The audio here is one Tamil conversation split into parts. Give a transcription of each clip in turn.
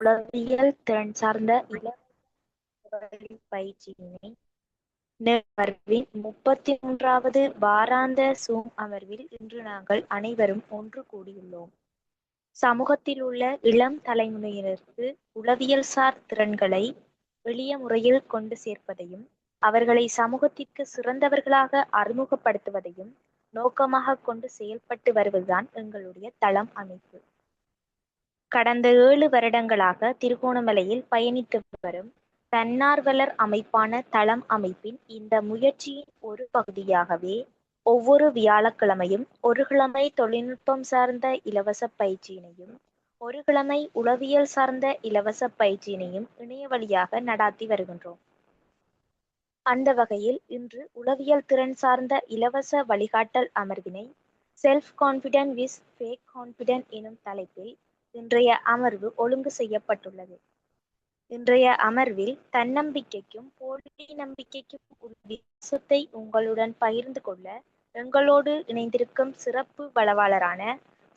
உளவியல் திறன் சார்ந்த இளவழி பயிற்சியினை அமர்வின் 33வது வாராந்த சூம் அமர்வில் இன்று நாங்கள் அனைவரும் ஒன்று கூடியுள்ளோம். சமூகத்தில் உள்ள இளம் தலைமுறையினருக்கு உளவியல்சார் திறன்களை எளிய முறையில் கொண்டு சேர்ப்பதையும் அவர்களை சமூகத்திற்கு சிறந்தவர்களாக அறிமுகப்படுத்துவதையும் நோக்கமாக கொண்டு செயல்பட்டு வருவதுதான் எங்களுடைய தளம் அமைப்பு. கடந்த 7 வருடங்களாக திருகோணமலையில் பயணித்து வரும் தன்னார்வலர் அமைப்பான தளம் அமைப்பின் இந்த முயற்சியின் ஒரு பகுதியாகவே ஒவ்வொரு வியாழக்கிழமையும் ஒரு கிழமை தொழில்நுட்பம் சார்ந்த இலவச பயிற்சியினையும் ஒரு கிழமை உளவியல் சார்ந்த இலவச பயிற்சியினையும் இணைய வழியாக நடாத்தி வருகின்றோம். அந்த வகையில் இன்று உளவியல் திறன் சார்ந்த இலவச வழிகாட்டல் அமர்வினை self confident with fake confident எனும் தலைப்பில் இன்றைய அமர்வு ஒழுங்கு செய்யப்பட்டுள்ளது. இன்றைய அமர்வில் தன்னம்பிக்கைக்கும் போலி நம்பிக்கைக்கும் உள்ள வித்தியாசத்தை உங்களுடன் பகிர்ந்து கொள்ள எங்களோடு இணைந்திருக்கும் சிறப்பு வளவாளரான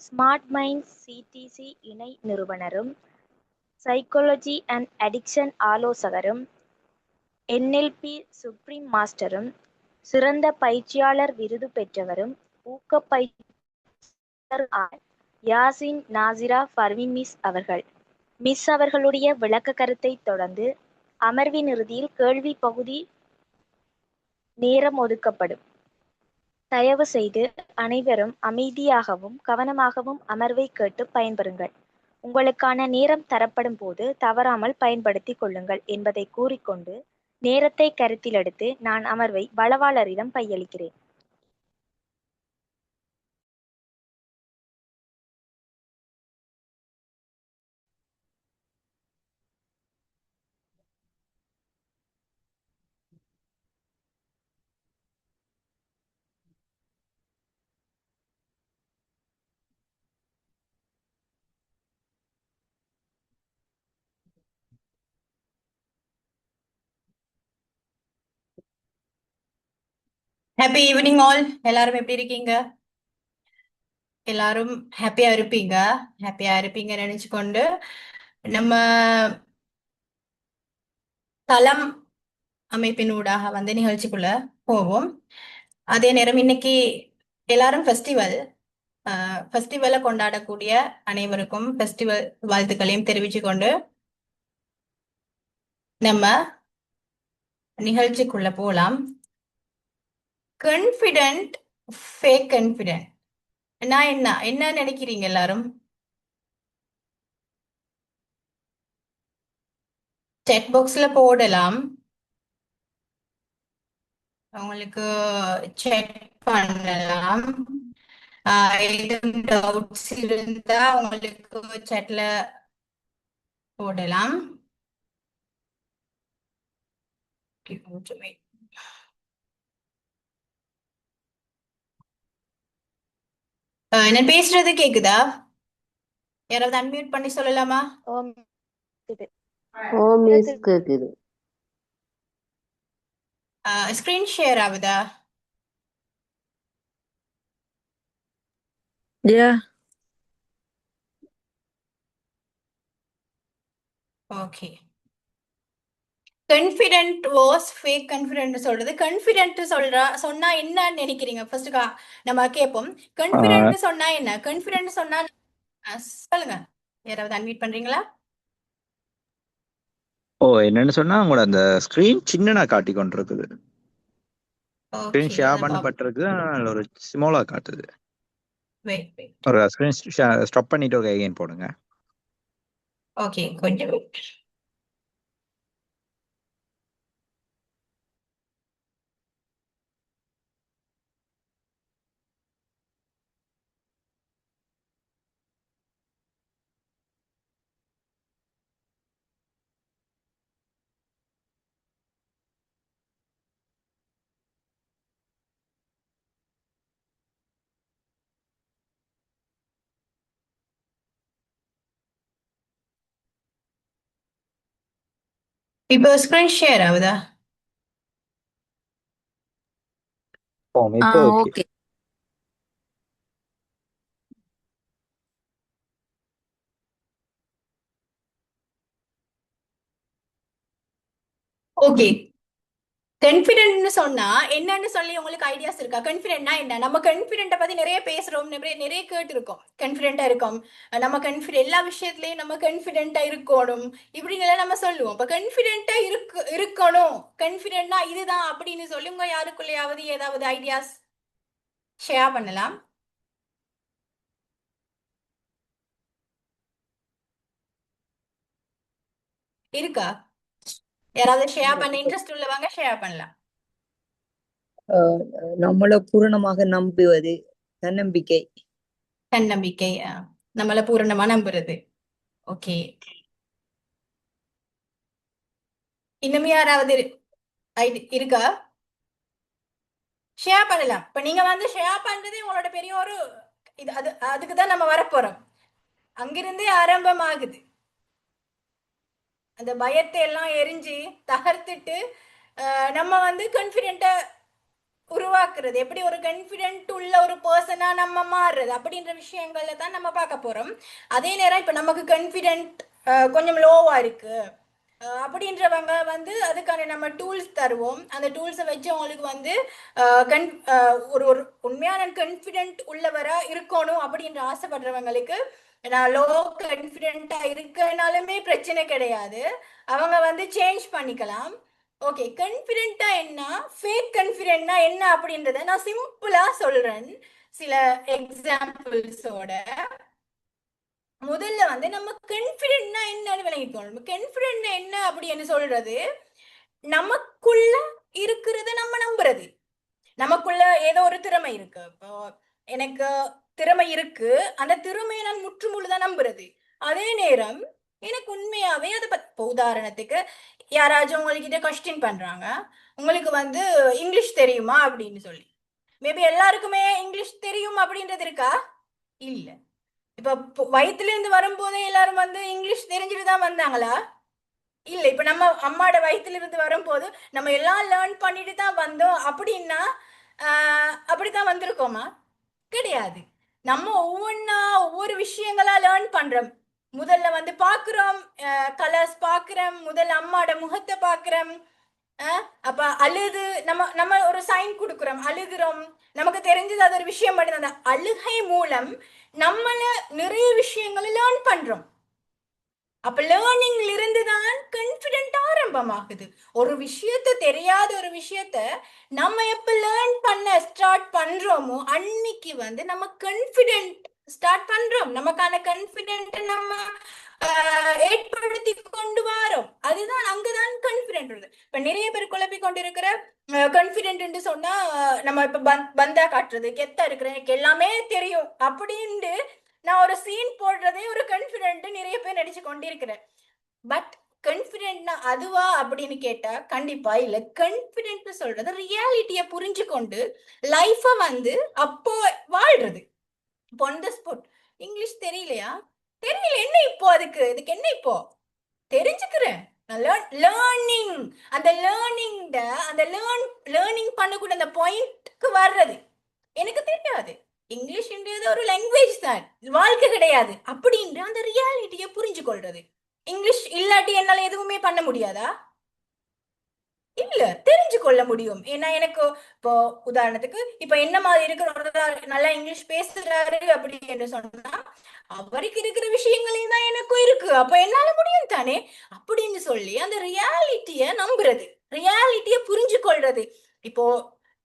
ஸ்மார்ட் மைண்ட்ஸ் சிடிசி இணை நிறுவனரும் சைக்காலஜி அண்ட் அடிக்ஷன் ஆலோசகரும் என்எல்பி சுப்ரீம் மாஸ்டரும் சிறந்த பயிற்சியாளர் விருது பெற்றவரும் ஊக்க பயிற்சியாளர் யாசின் நாசிரா பர்வீன் மிஸ் அவர்கள். மிஸ் அவர்களுடைய விளக்க கருத்தை தொடர்ந்து அமர்வின் இறுதியில் கேள்வி பகுதி நேரம் ஒதுக்கப்படும். தயவு செய்து அனைவரும் அமைதியாகவும் கவனமாகவும் அமர்வை கேட்டு பயன்பெறுங்கள். உங்களுக்கான நேரம் தரப்படும் போது தவறாமல் பயன்படுத்திக் கொள்ளுங்கள் என்பதை கூறிக்கொண்டு நேரத்தை கருத்தில் எடுத்து நான் அமர்வை வளவாளரிடம் கையளிக்கிறேன். Happy evening all. எல்லாரும் எப்படி இருக்கீங்க? எல்லாரும் ஹாப்பியா இருப்பீங்க நினைச்சுக்கொண்டு நம்ம தளம் அமைப்பினூடாக வந்து நிகழ்ச்சிக்குள்ள போவோம். அதே நேரம் இன்னைக்கு எல்லாரும் ஃபெஸ்டிவலை கொண்டாடக்கூடிய அனைவருக்கும் ஃபெஸ்டிவல் வாழ்த்துக்களையும் தெரிவிச்சு கொண்டு நம்ம நிகழ்ச்சிக்குள்ள போலாம். கான்ஃபிடென்ட் ஃபேக் கான்ஃபிடென்ட் நான் என்ன நினைக்கிறீங்க எல்லாரும்? சாட் பாக்ஸ்ல போடலாம். உங்களுக்கு செக் பண்ணலாம். எதுவும் டவுட்ஸ் இருந்தா உங்களுக்கு சாட்ல போடலாம். நான் பேசுறது கேக்குதா? யாராவது அன்மியூட் பண்ணி சொல்லலாமா? கேக்குது. ஸ்கிரீன் ஷேர் ஆகுதா? Okay. Confident was fake confident சொல்றது. கான்ஃபிடென்ட் சொன்னா என்ன நினைக்கிறீங்க? ஃபர்ஸ்ட் நம்ம கேட்போம். கான்ஃபிடென்ட் சொன்னா என்ன? கான்ஃபிடென்ட் சொன்னா சொல்லுங்க. யாராவது அன்மியூட் பண்றீங்களா? என்னன்னு சொன்னா உங்களோட அந்த ஸ்கிரீன் சின்னனா காட்டி கொண்டிருக்குது. ஸ்கிரீன் ஷேர் பண்ணப்பட்டிருக்கு, ஒரு ஸ்மாலா காட்டுது. ஒரு ஸ்கிரீன் ஸ்டாப் பண்ணிட்டு ஒரு அகைன் போடுங்க. ஓகே, கொஞ்சம் வெயிட். இப்போ ஸ்கிரீன் ஷேர் ஆகுதா? ஓகே. ஓகே, கான்ஃபிடென்ட்னு சொன்னா என்னன்னு சொல்லி உங்களுக்கு ஐடியாஸ் இருக்கா? கான்ஃபிடென்ட்னா என்ன? நம்ம கான்ஃபிடென்ட்டை பத்தி நிறைய பேசுறோம், நிறைய கேட்டு இருக்கோம். கான்ஃபிடென்ட்டா இருக்கோம், நம்ம எல்லா விஷயத்துலயும் நம்ம கான்ஃபிடென்ட்டா இருக்கணும் இப்படின்னு நம்ம சொல்லுவோம். இப்ப கான்ஃபிடென்ட்டா இருக்கணும், கான்ஃபிடென்ட்னா இதுதான் அப்படின்னு சொல்லி உங்க யாருக்குள்ளேயாவது ஏதாவது ஐடியாஸ் ஷேர் பண்ணலாம். இருக்கா? யாராவது ஷேர் பண்ண இன்ட்ரெஸ்ட் உள்ளவங்க ஷேர் பண்ணலாம். நம்மளை பூரணமாக நம்புவது தன்னம்பிக்கை. தன்னம்பிக்கை, நம்மள பூரணமா நம்புறது. ஓகே, இன்னும் யாராவது இருக்கா? ஷேர் பண்ணலாம். இப்ப நீங்க வந்து ஷேர் பண்றது உங்களோட பெரிய ஒரு இது, அதுக்குதான் நம்ம வரப்போறோம். அங்கிருந்தே ஆரம்பமாகுது. அந்த பயத்தை எல்லாம் எரிஞ்சு தகர்த்துட்டு நம்ம வந்து கான்ஃபிடென்ட்டா உருவாக்குறது, எப்படி ஒரு கான்ஃபிடென்ட் உள்ள ஒரு பர்சனா நம்ம மாறுறது அப்படின்ற விஷயங்கள்ல தான் நம்ம பார்க்க போறோம். அதே நேரம் இப்ப நமக்கு கான்ஃபிடென்ட் கொஞ்சம் லோவா இருக்கு அப்படின்றவங்க வந்து அதுக்கான நம்ம டூல்ஸ் தருவோம். அந்த டூல்ஸை வச்சு அவங்களுக்கு வந்து ஒரு உண்மையான கான்ஃபிடென்ட் உள்ளவரா இருக்கணும் அப்படின்ற ஆசைப்படுறவங்களுக்கு நான் லோ கான்ஃபிடென்ட்டா இருக்கனாலுமே பிரச்சனை கிடையாது, அவங்க வந்து சேஞ்ச் பண்ணிக்கலாம். ஓகே, கான்ஃபிடென்ட்டா என்ன, ஃபேக் கான்ஃபிடென்ட்னா என்ன அப்படின்றத நான் சிம்பிளா சொல்றேன் சில எக்ஸாம்பிள்ஸோட. முதல்ல வந்து நம்ம கான்ஃபிடென்ட்னா என்னன்னு விளங்கிக்கணும். கான்ஃபிடென்ட் என்ன அப்படின்னு சொல்றது, நமக்குள்ள இருக்கிறத நம்ம நம்புறது. நமக்குள்ள ஏதோ ஒரு திறமை இருக்கு, இப்போ எனக்கு திறமை இருக்கு, அந்த திறமையை நான் முற்றுமுழுதான் நம்புறது. அதே நேரம் எனக்கு உண்மையாவே அதை பத்தி, உதாரணத்துக்கு யாராச்சும் உங்ககிட்ட கொஸ்டின் பண்றாங்க, உங்களுக்கு வந்து இங்கிலீஷ் தெரியுமா அப்படின்னு சொல்லி. மேபி எல்லாருக்குமே இங்கிலீஷ் தெரியும் அப்படின்றது இருக்கா? இல்ல. இப்ப வயிற்றுல இருந்து வரும்போதே எல்லாரும் வந்து இங்கிலீஷ் தெரிஞ்சுட்டு தான் வந்தாங்களா? இல்ல. இப்ப நம்ம அம்மாவோட வயிற்றுல இருந்து வரும்போது நம்ம எல்லாம் லேர்ன் பண்ணிட்டு தான் வந்தோம் அப்படின்னா அப்படித்தான் வந்திருக்கோமா? கிடையாது. நம்ம ஒவ்வொரு விஷயங்களா லேர்ன் பண்றோம். முதல்ல வந்து பாக்குறோம், கலர்ஸ் பாக்குறோம், முதல்ல அம்மாவோட முகத்தை பாக்குறோம், அப்ப அழுது நம்ம ஒரு சைன் கொடுக்குறோம், அழுகிறோம், நமக்கு தெரிஞ்சது அது ஒரு விஷயம் மட்டும். அந்த அழுகை மூலம் நம்மள நிறைய விஷயங்களை லேர்ன் பண்றோம். அப்ப லேர்னிங்ல இருந்து தான் கான்ஃபிடென்ட் ஆரம்பமாகுது. ஒரு விஷயத்த, தெரியாத ஒரு விஷயத்த நம்ம எப்ப லேர்ன் பண்ண ஸ்டார்ட் பண்றோமோ அன்னைக்கு வந்து நம்ம கான்ஃபிடென்ட் ஸ்டார்ட் பண்றோம், நமக்கான கான்ஃபிடென்ட் நம்ம ஏற்படுத்தி கொண்டு வரோம். அதுதான் அங்கதான் கான்ஃபிடென்ட் வருது. இப்ப நிறைய பேர் குழப்பி கொண்டு இருக்கிற கான்ஃபிடென்ட் சொன்னா நம்ம இப்ப பந்தா காட்டுறது, கெத்தா இருக்கிற, எனக்கு எல்லாமே தெரியும் அப்படின்னு நான் ஒரு சீன் போடுறதே ஒரு கான்ஃபிடென்ட் நிறைய பேர் நடிச்சு கொண்டிருக்கிறேன். பட் கான்ஃபிடென்ட்னா அதுவா அப்படின்னு கேட்டா கண்டிப்பா இல்ல. கான்ஃபிடென்ட் சொல்றது ரியாலிட்டிய புரிஞ்சு கொண்டு லைஃப வந்து அப்போ வாழ்றது. ஒன் த ஸ்பாட் இங்கிலீஷ் தெரியலையா, தெரியல, என்ன இப்போ இதுக்கு என்ன இப்போ தெரிஞ்சுக்கிறேன். லேர்னிங், அந்த லேர்னிங் பண்ணக்கூடிய அந்த பாயிண்ட்க்கு வர்றது. எனக்கு தெரியாது, இங்கிலீஷ்ன்றது ஒரு லாங்குவேஜ் தான், வாழ்க்கை கிடையாது அப்படின்ற அந்த ரியாலிட்டியை புரிஞ்சு கொள்றது. இங்கிலீஷ் இல்லாட்டி என்னால எதுவுமே பண்ண முடியாதா? இல்ல, தெரிஞ்சு கொள்ள முடியும். ஏன்னா எனக்கு இப்போ உதாரணத்துக்கு இப்ப என்ன மாதிரி இருக்கிற நல்லா இங்கிலீஷ் பேசுறாரு அப்படி என்று சொன்னா அவருக்கு இருக்கிற விஷயங்களையும் தான் எனக்கும் இருக்கு, அப்ப என்னால முடியும் தானே அப்படின்னு சொல்லி அந்த ரியாலிட்டிய நம்புறது, ரியாலிட்டிய புரிஞ்சு கொள்றது. இப்போ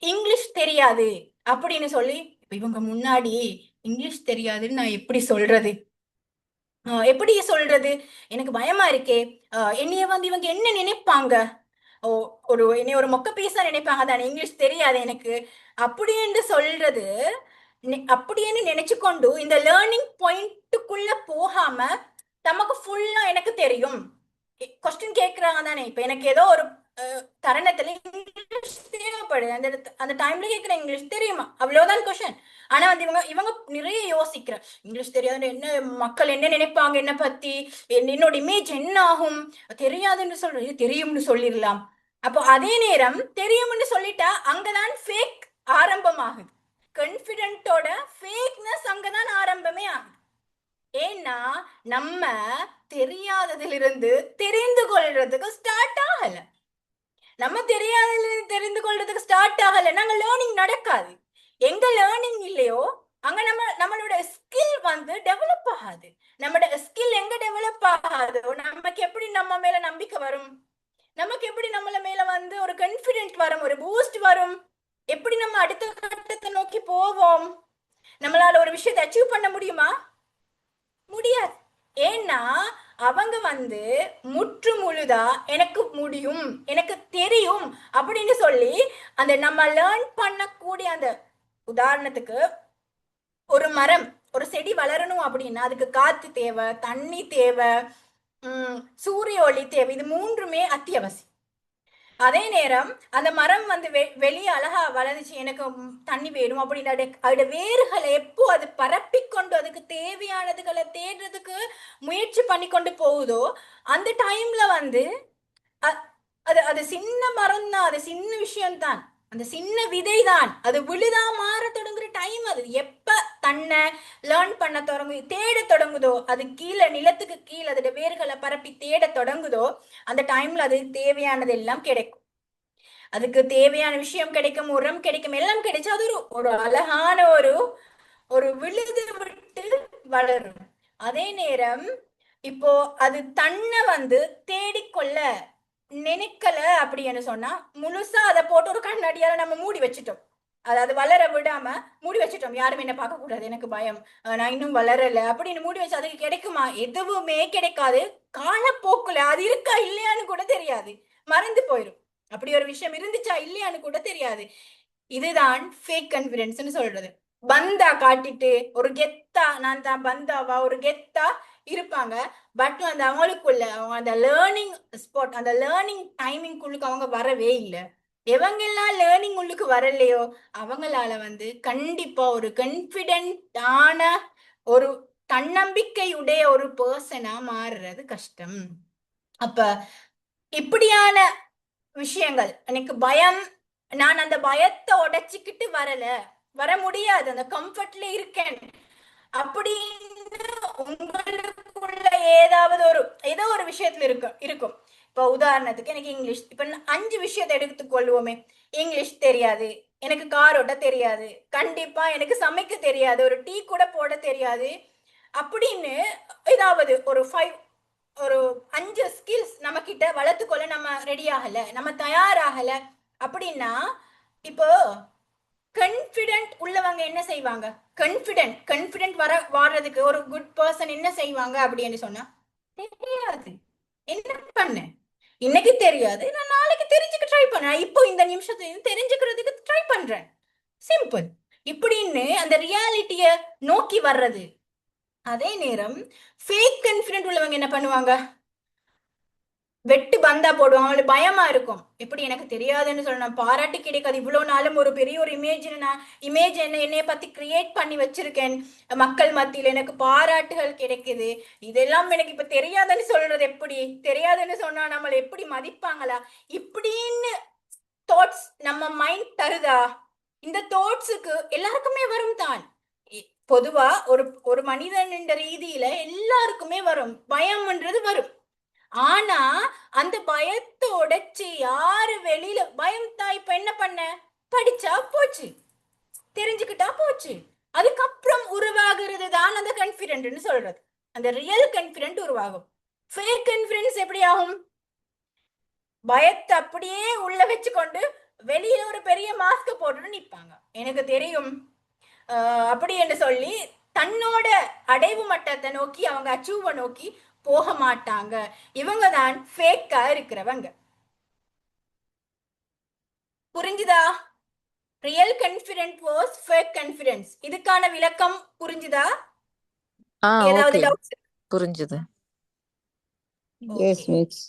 இங்கிலீஷ் தெரியாது அப்படின்னு சொல்லி இப்ப இவங்க முன்னாடி இங்கிலீஷ் தெரியாதுன்னு நான் எப்படி சொல்றது, எனக்கு பயமா இருக்கே, என்னைய வந்து இவங்க என்ன நினைப்பாங்க, என்னை ஒரு மொக்க பீஸா நினைப்பாங்க தானே, இங்கிலீஷ் தெரியாது எனக்கு அப்படின்னு சொல்றது. அப்படின்னு நினைச்சு கொண்டு இந்த லேர்னிங் பாயிண்ட்டுக்குள்ள போகாம நமக்கு ஃபுல்லா எனக்கு தெரியும் கொஸ்டின் கேட்கறாங்க தானே. இப்ப எனக்கு ஏதோ ஒரு தருணத்துல இங்கிலீஷ் தேவைப்படுது, அந்த டைம்ல கேட்கிற இங்கிலீஷ் தெரியுமா, அவ்வளவுதான் கொஸ்டின். ஆனா வந்து இவங்க நிறைய யோசிக்கிற, இங்கிலீஷ் தெரியாது, என்ன மக்கள் என்ன நினைப்பாங்க என்ன பத்தி, என்னோட இமேஜ் என்ன ஆகும், தெரியாதுன்னு சொல்றது தெரியும்னு சொல்லிடலாம். அப்போ அதே நேரம் தெரியும்னு சொல்லிட்டா அங்கதான் ஃபேக் ஆரம்பமாகுது. கான்ஃபிடென்ட்டோட ஃபேக்னஸ் அங்கதான் ஆரம்பமே ஆகுது. ஏன்னா நம்ம தெரியாததிலிருந்து தெரிந்து கொள்றதுக்கு ஸ்டார்ட் ஆகல. நம்ம தெரிந்து கொள்றதுக்கு ஸ்டார்ட் ஆகல, நாங்க லேர்னிங் நடக்காது. எங்க லேர்னிங் இல்லையோ அங்க நம்மளோட ஸ்கில் வந்து டெவலப் ஆகாது. நம்மளோட ஸ்கில் எங்க டெவலப் ஆகாதோ நமக்கு எப்படி நம்ம மேல நம்பிக்கை வரும்? நமக்கு எப்படி நம்மள மேல வந்து ஒரு கான்ஃபிடென்ட் வரும், ஒரு பூஸ்ட் வரும்? எப்படி நம்ம அடுத்த கட்டத்தை நோக்கி போவோம்? நம்மளால ஒரு விஷயத்தை அச்சீவ் பண்ண முடியுமா? முடியாது. ஏன்னா அவங்க வந்து முற்று முழுதா எனக்கு முடியும், எனக்கு தெரியும் அப்படின்னு சொல்லி அந்த நம்ம லேர்ன் பண்ணக்கூடிய அந்த உதாரணத்துக்கு ஒரு மரம், ஒரு செடி வளரணும் அப்படின்னா அதுக்கு காத்து தேவை, தண்ணி தேவை, சூரிய ஒளி தேவை. இது மூன்றுமே அத்தியாவசியம். அதே நேரம் அந்த மரம் வந்து வெளியே அழகா வளர்ந்துச்சு, எனக்கு தண்ணி வேணும் அப்படின்னு அதோட வேர்களை எப்போ அது பரப்பிக்கொண்டு அதுக்கு தேவையானதுகளை தேடுறதுக்கு முயற்சி பண்ணி கொண்டு போகுதோ அந்த டைம்ல வந்து அது அது சின்ன மரம் தான், அது சின்ன விஷயம்தான், அந்த சின்ன விதை தான், அது விழுதா மாற தொடங்குற டைம். அது எப்ப தன்னை லேர்ன் பண்ண தேட தொடங்குதோ, அது கீழே நிலத்துக்கு கீழே அதோட வேர்களை பரப்பி தேட தொடங்குதோ அந்த டைம்ல அது தேவையானது எல்லாம் கிடைக்கும். அதுக்கு தேவையான விஷயம் கிடைக்கும், உரம் கிடைக்கும், எல்லாம் கிடைச்சு அது ஒரு அழகான ஒரு விழுது விட்டு வளரும். அதே நேரம் இப்போ அது தன்னை வந்து தேடிக்கொள்ள நினைக்கல அப்படின்னு சொன்னா முழுசா அதை போட்டு ஒரு கண்ணாடியால நம்ம மூடி வச்சுட்டோம், அதாவது வளர விடாம மூடி வச்சுட்டோம். யாரும் என்ன பார்க்க கூடாது, எனக்கு பயம், நான் இன்னும் வளரல அப்படின்னு மூடி வச்சு அதுக்கு கிடைக்குமா? எதுவுமே கிடைக்காது. காலப்போக்குல அது இருக்கா இல்லையான்னு கூட தெரியாது, மறந்து போயிடும். அப்படி ஒரு விஷயம் இருந்துச்சா இல்லையான்னு கூட தெரியாது. இதுதான் ஃபேக் கான்ஃபிடன்ஸ்னு சொல்றது. பந்தா காட்டிட்டு ஒரு கெத்தா, நான் தான் பந்தாவா ஒரு கெத்தா இருப்பாங்க. பட் அந்த அவங்களுக்குள்ள அவங்க அந்த லேர்னிங் ஸ்பாட், அந்த லேர்னிங் டைமிங்குள்ளுக்கு அவங்க வரவே இல்லை. எவங்கெல்லாம் லேர்னிங் உள்ளுக்கு வரலையோ அவங்களால வந்து கண்டிப்பா ஒரு கான்ஃபிடென்டான ஒரு தன்னம்பிக்கையுடைய ஒரு பர்சனா மாறுறது கஷ்டம். அப்ப இப்படியான விஷயங்கள், எனக்கு பயம், நான் அந்த பயத்தை உடைச்சுக்கிட்டு வர முடியாது, அந்த கம்ஃபர்ட்ல இருக்கேன் அப்படின்னு உங்களுக்குள்ள ஏதோ ஒரு விஷயத்துல இருக்கும். இப்ப உதாரணத்துக்கு எனக்கு இங்கிலீஷ், இப்ப 5 விஷயத்தை எடுத்துக்கொள்வோமே. இங்கிலீஷ் தெரியாது, எனக்கு கார் ஓட்ட தெரியாது, கண்டிப்பா எனக்கு சமைக்க தெரியாது, ஒரு டீ கூட போட தெரியாது அப்படின்னு ஏதாவது ஒரு 5 ஸ்கில்ஸ் நம்ம கிட்ட வளர்த்துக்கொள்ள நம்ம ரெடி ஆகல, நம்ம தயாராகல அப்படின்னா இப்போ கான்ஃபிடென்ட் உள்ளவங்க என்ன செய்வாங்க? கான்ஃபிடென்ட் வர்றதுக்கு ஒரு குட் பர்சன் என்ன செய்வாங்க அப்படின்னு சொன்னா, தெரியாது என்ன பண்ண, இன்னைக்கு தெரியாது, நான் நாளைக்கு தெரிஞ்சுக்க ட்ரை பண்ணேன், இப்போ இந்த நிமிஷத்துல தெரிஞ்சுக்கிறதுக்கு ட்ரை பண்றேன், சிம்பிள் இப்படின்னு அந்த ரியாலிட்டிய நோக்கி வர்றது. அதே நேரம் ஃபேக் கான்ஃபிடென்ட் உள்ளவங்க என்ன பண்ணுவாங்க? வெட்டு பந்தா போடுவாங்க, அவங்களுக்கு பயமா இருக்கும். எப்படி எனக்கு தெரியாதுன்னு சொல்லணும், பாராட்டு கிடைக்காது, இவ்வளவு நாளும் ஒரு பெரிய ஒரு இமேஜ் என்னைய பத்தி கிரியேட் பண்ணி வச்சிருக்கேன், மக்கள் மத்தியில எனக்கு பாராட்டுகள் கிடைக்குது, இதெல்லாம் எனக்கு இப்ப தெரியாதுன்னு சொல்றது எப்படி? தெரியாதுன்னு சொன்னா நம்மள எப்படி மதிப்பாங்களா? இப்படின்னு தாட்ஸ் நம்ம மைண்ட் தருதா? இந்த தாட்ஸுக்கு எல்லாருக்குமே வரும் தான். பொதுவா ஒரு மனிதன் என்ற ரீதியில எல்லாருக்குமே வரும், பயம்ன்றது வரும். ஆனா அந்த பயத்தை உடைச்சு யாரு வெளியில, பயம் தான் இப்ப என்ன பண்ண, படிச்சா போச்சு, தெரிஞ்சுக்கிட்டா போச்சு, அதுக்கப்புறம் உருவாகிறது தான் அந்த கான்ஃபிடென்ட்னு சொல்றது. அந்த ரியல் கான்ஃபிடென்ட் உருவாகும். ஃபேக் கான்ஃபிடன்ஸ் எப்படி ஆகும்? பயத்தை அப்படியே உள்ள வச்சுக்கொண்டு வெளியில ஒரு பெரிய மாஸ்க் போட்டுட்டு நிப்பாங்க, எனக்கு தெரியும் அப்படி என்று சொல்லி தன்னோட அடைவு மட்டத்தை நோக்கி அவங்க அச்சீவ நோக்கி போக மாட்டாங்க. இவங்க தான் ஃபேக்கா இருக்கிறவங்க. புரிஞ்சுதா? Real confident was fake confidence. இதுக்கான விளக்கம் புரிஞ்சுதா? ஏதாவது டவுட்ஸ்? புரிஞ்சுது. Yes miss.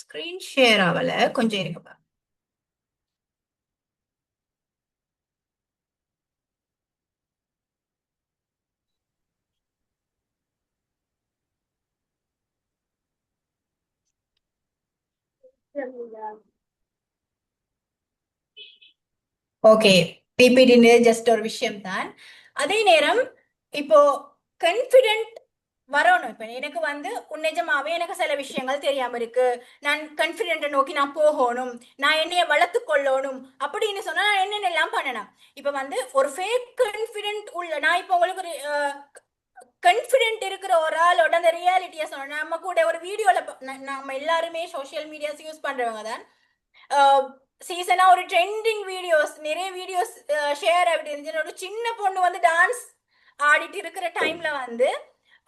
ஸ்கிரீன் ஷேர் ஆகல, கொஞ்சம் இருக்குப்பா. ஓகே, பிபிடி ஜஸ்ட் ஒரு விஷயம் தான். அதே நேரம் இப்போ கான்ஃபிடென்ட் வரணும். இப்ப எனக்கு வந்து நிஜமாவே எனக்கு சில விஷயங்கள் தெரியாம இருக்கு, நான் கான்பிடென்ட் நோக்கி நான் போகணும், நான் என்னைய வளர்த்து கொள்ளணும் அப்படின்னு சொன்னா நான் என்னென்னலாம் பண்ணணும். இப்ப வந்து ஒரு ஃபேக் கான்பிடென்ட் உள்ள நான் இப்ப உங்களுக்கு ஒரு கான்பிடென்ட் இருக்கிற ஒரு ஆளோட அந்த ரியாலிட்டியை சொன்னா நம்ம கூட ஒரு வீடியோல நம்ம எல்லாருமே சோஷியல் மீடியாஸ் யூஸ் பண்றவங்க தான். சீசனா ஒரு ட்ரெண்டிங் வீடியோஸ் நிறைய வீடியோஸ் ஷேர் ஆகிட்டு இருந்துச்சு. ஒரு சின்ன பொண்ணு வந்து டான்ஸ் ஆடிட்டு இருக்கிற டைம்ல வந்து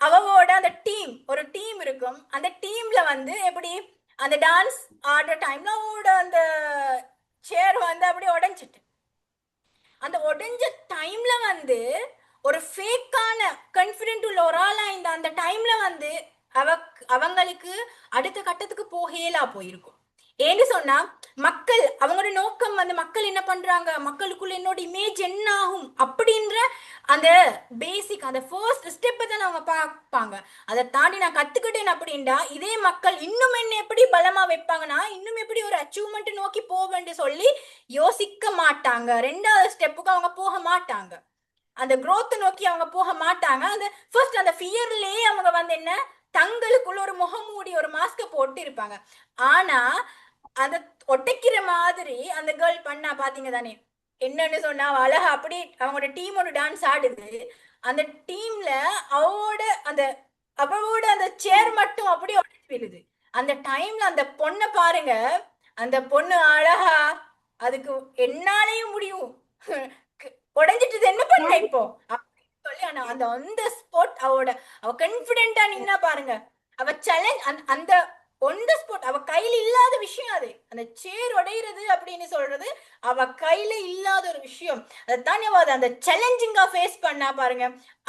அவவோட அந்த டீம் ஒரு டீம் இருக்கும், அந்த டீம்ல வந்து எப்படி அந்த டான்ஸ் ஆடுற டைம்ல அவவோட அந்த சேர் வந்து அப்படியே உடைஞ்சிட்டு, அந்த உடைஞ்ச டைம்ல வந்து ஒரு ஃபேக்கான கான்ஃபிடென்ட் உள்ள ஒரு ஆளா இந்த அந்த டைம்ல வந்து அவங்களுக்கு அடுத்த கட்டத்துக்கு போகலா போயிருக்கும். ஏன்னு சொன்னா மக்கள் அவங்களோட நோக்கம் வந்து மக்கள் என்ன பண்றாங்க, மக்களுக்குள்ள என்னோட இமேஜ் என்ன ஆகும் அப்படின்ற அந்த பேசிக் அந்த ஃபர்ஸ்ட் ஸ்டெப்பை தான் அவங்க பார்ப்பாங்க. அதை தாண்டி நான் கத்துக்கிட்டேன் அப்படின்டா இதே மக்கள் இன்னும் என்ன எப்படி பலமா வைப்பாங்கன்னா இன்னும் எப்படி ஒரு அச்சீவ்மெண்ட் நோக்கி போவேன்னு சொல்லி யோசிக்க மாட்டாங்க. ரெண்டாவது ஸ்டெப்புக்கு அவங்க போக மாட்டாங்க, அந்த growth நோக்கி அவங்க போக மாட்டாங்க. அந்த ஃபர்ஸ்ட் அந்த ஃபியர்லயே அவங்க வந்து என்ன தங்களுக்குள்ள ஒரு முகமூடி ஒரு மாஸ்க போட்டு இருப்பாங்க. ஆனா அந்த ஒட்டைக்கிற மாதிரி அந்த கேர்ள் பண்ணா பாத்தீங்க தானே, என்னன்னு சொன்னா அழகா அப்படி அவங்களோட டீமோட டான்ஸ் ஆடுது, அந்த டீம்ல அவளோட அந்த சேர் மட்டும் அப்படியே உடைச்சு விழுது. அந்த டைம்ல அந்த பொண்ணை பாருங்க, அந்த பொண்ணு அழகா அதுக்கு என்னாலையும் முடியும் உடைஞ்சிட்டு என்ன பண்ண இப்போ சொல்லி அந்த அந்த ஸ்பாட் அவ கான்ஃபிடென்ட்டா நின்னா பாருங்க, அவ சேலஞ்ச் அந்த ஒன் த ஸ்பாட் அவ கையில இல்லாத விஷயம் அது, அந்த சேர் உடையிறது அப்படின்னு சொல்றது அவ கையில இல்லாத ஒரு விஷயம். அதைத்தான் அந்த சேலஞ்சிங்கா ஃபேஸ் பண்ணா பாருங்க,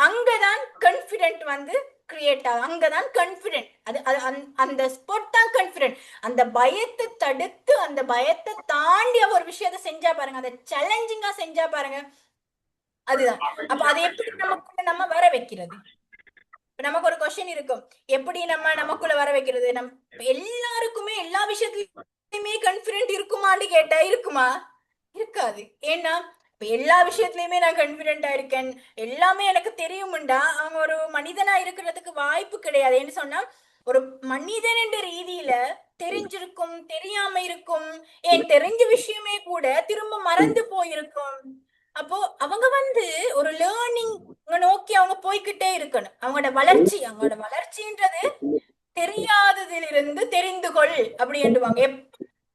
அங்கதான் கான்ஃபிடென்ட் வந்து கிரியேட் ஆகும், அங்கதான் கான்ஃபிடென்ட் அந்த ஸ்பாட் தான் கான்ஃபிடென்ட். அந்த பயத்தை தடுத்து அந்த பயத்தை தாண்டி அவ ஒரு விஷயத்தை செஞ்சா பாருங்க, அந்த சேலஞ்சிங்கா செஞ்சா பாருங்க, அதுதான். அப்ப அதை எப்படி நமக்குள்ள நம்ம வர வைக்கிறது? நமக்கு ஒரு கொஸ்டின் இருக்கும், எப்படி நம்ம நமக்குள்ள வர வைக்கிறது? எல்லாருக்குமே எல்லா விஷயத்துலயுமே கான்ஃபிடென்ட் இருக்குமான்னு கேட்டா இருக்குமா? இருக்காது. ஏன்னா இப்ப எல்லா விஷயத்துலயுமே நான் கான்ஃபிடென்டா இருக்கேன், எல்லாமே எனக்கு தெரியும்டா அவங்க ஒரு மனிதனா இருக்கிறதுக்கு வாய்ப்பு கிடையாது. ஏன்னு சொன்னா ஒரு மனிதன் என்ற ரீதியில தெரிஞ்சிருக்கும், தெரியாம இருக்கும், ஏன் தெரிஞ்ச விஷயமே கூட திரும்ப மறந்து போயிருக்கும். அப்போ அவங்க வந்து ஒரு லேர்னிங் நோக்கி அவங்க போய்கிட்டே இருக்கணும். அவங்களோட வளர்ச்சின்றது தெரியாததிலிருந்து தெரிந்து கொள் அப்படி என்றுவாங்க.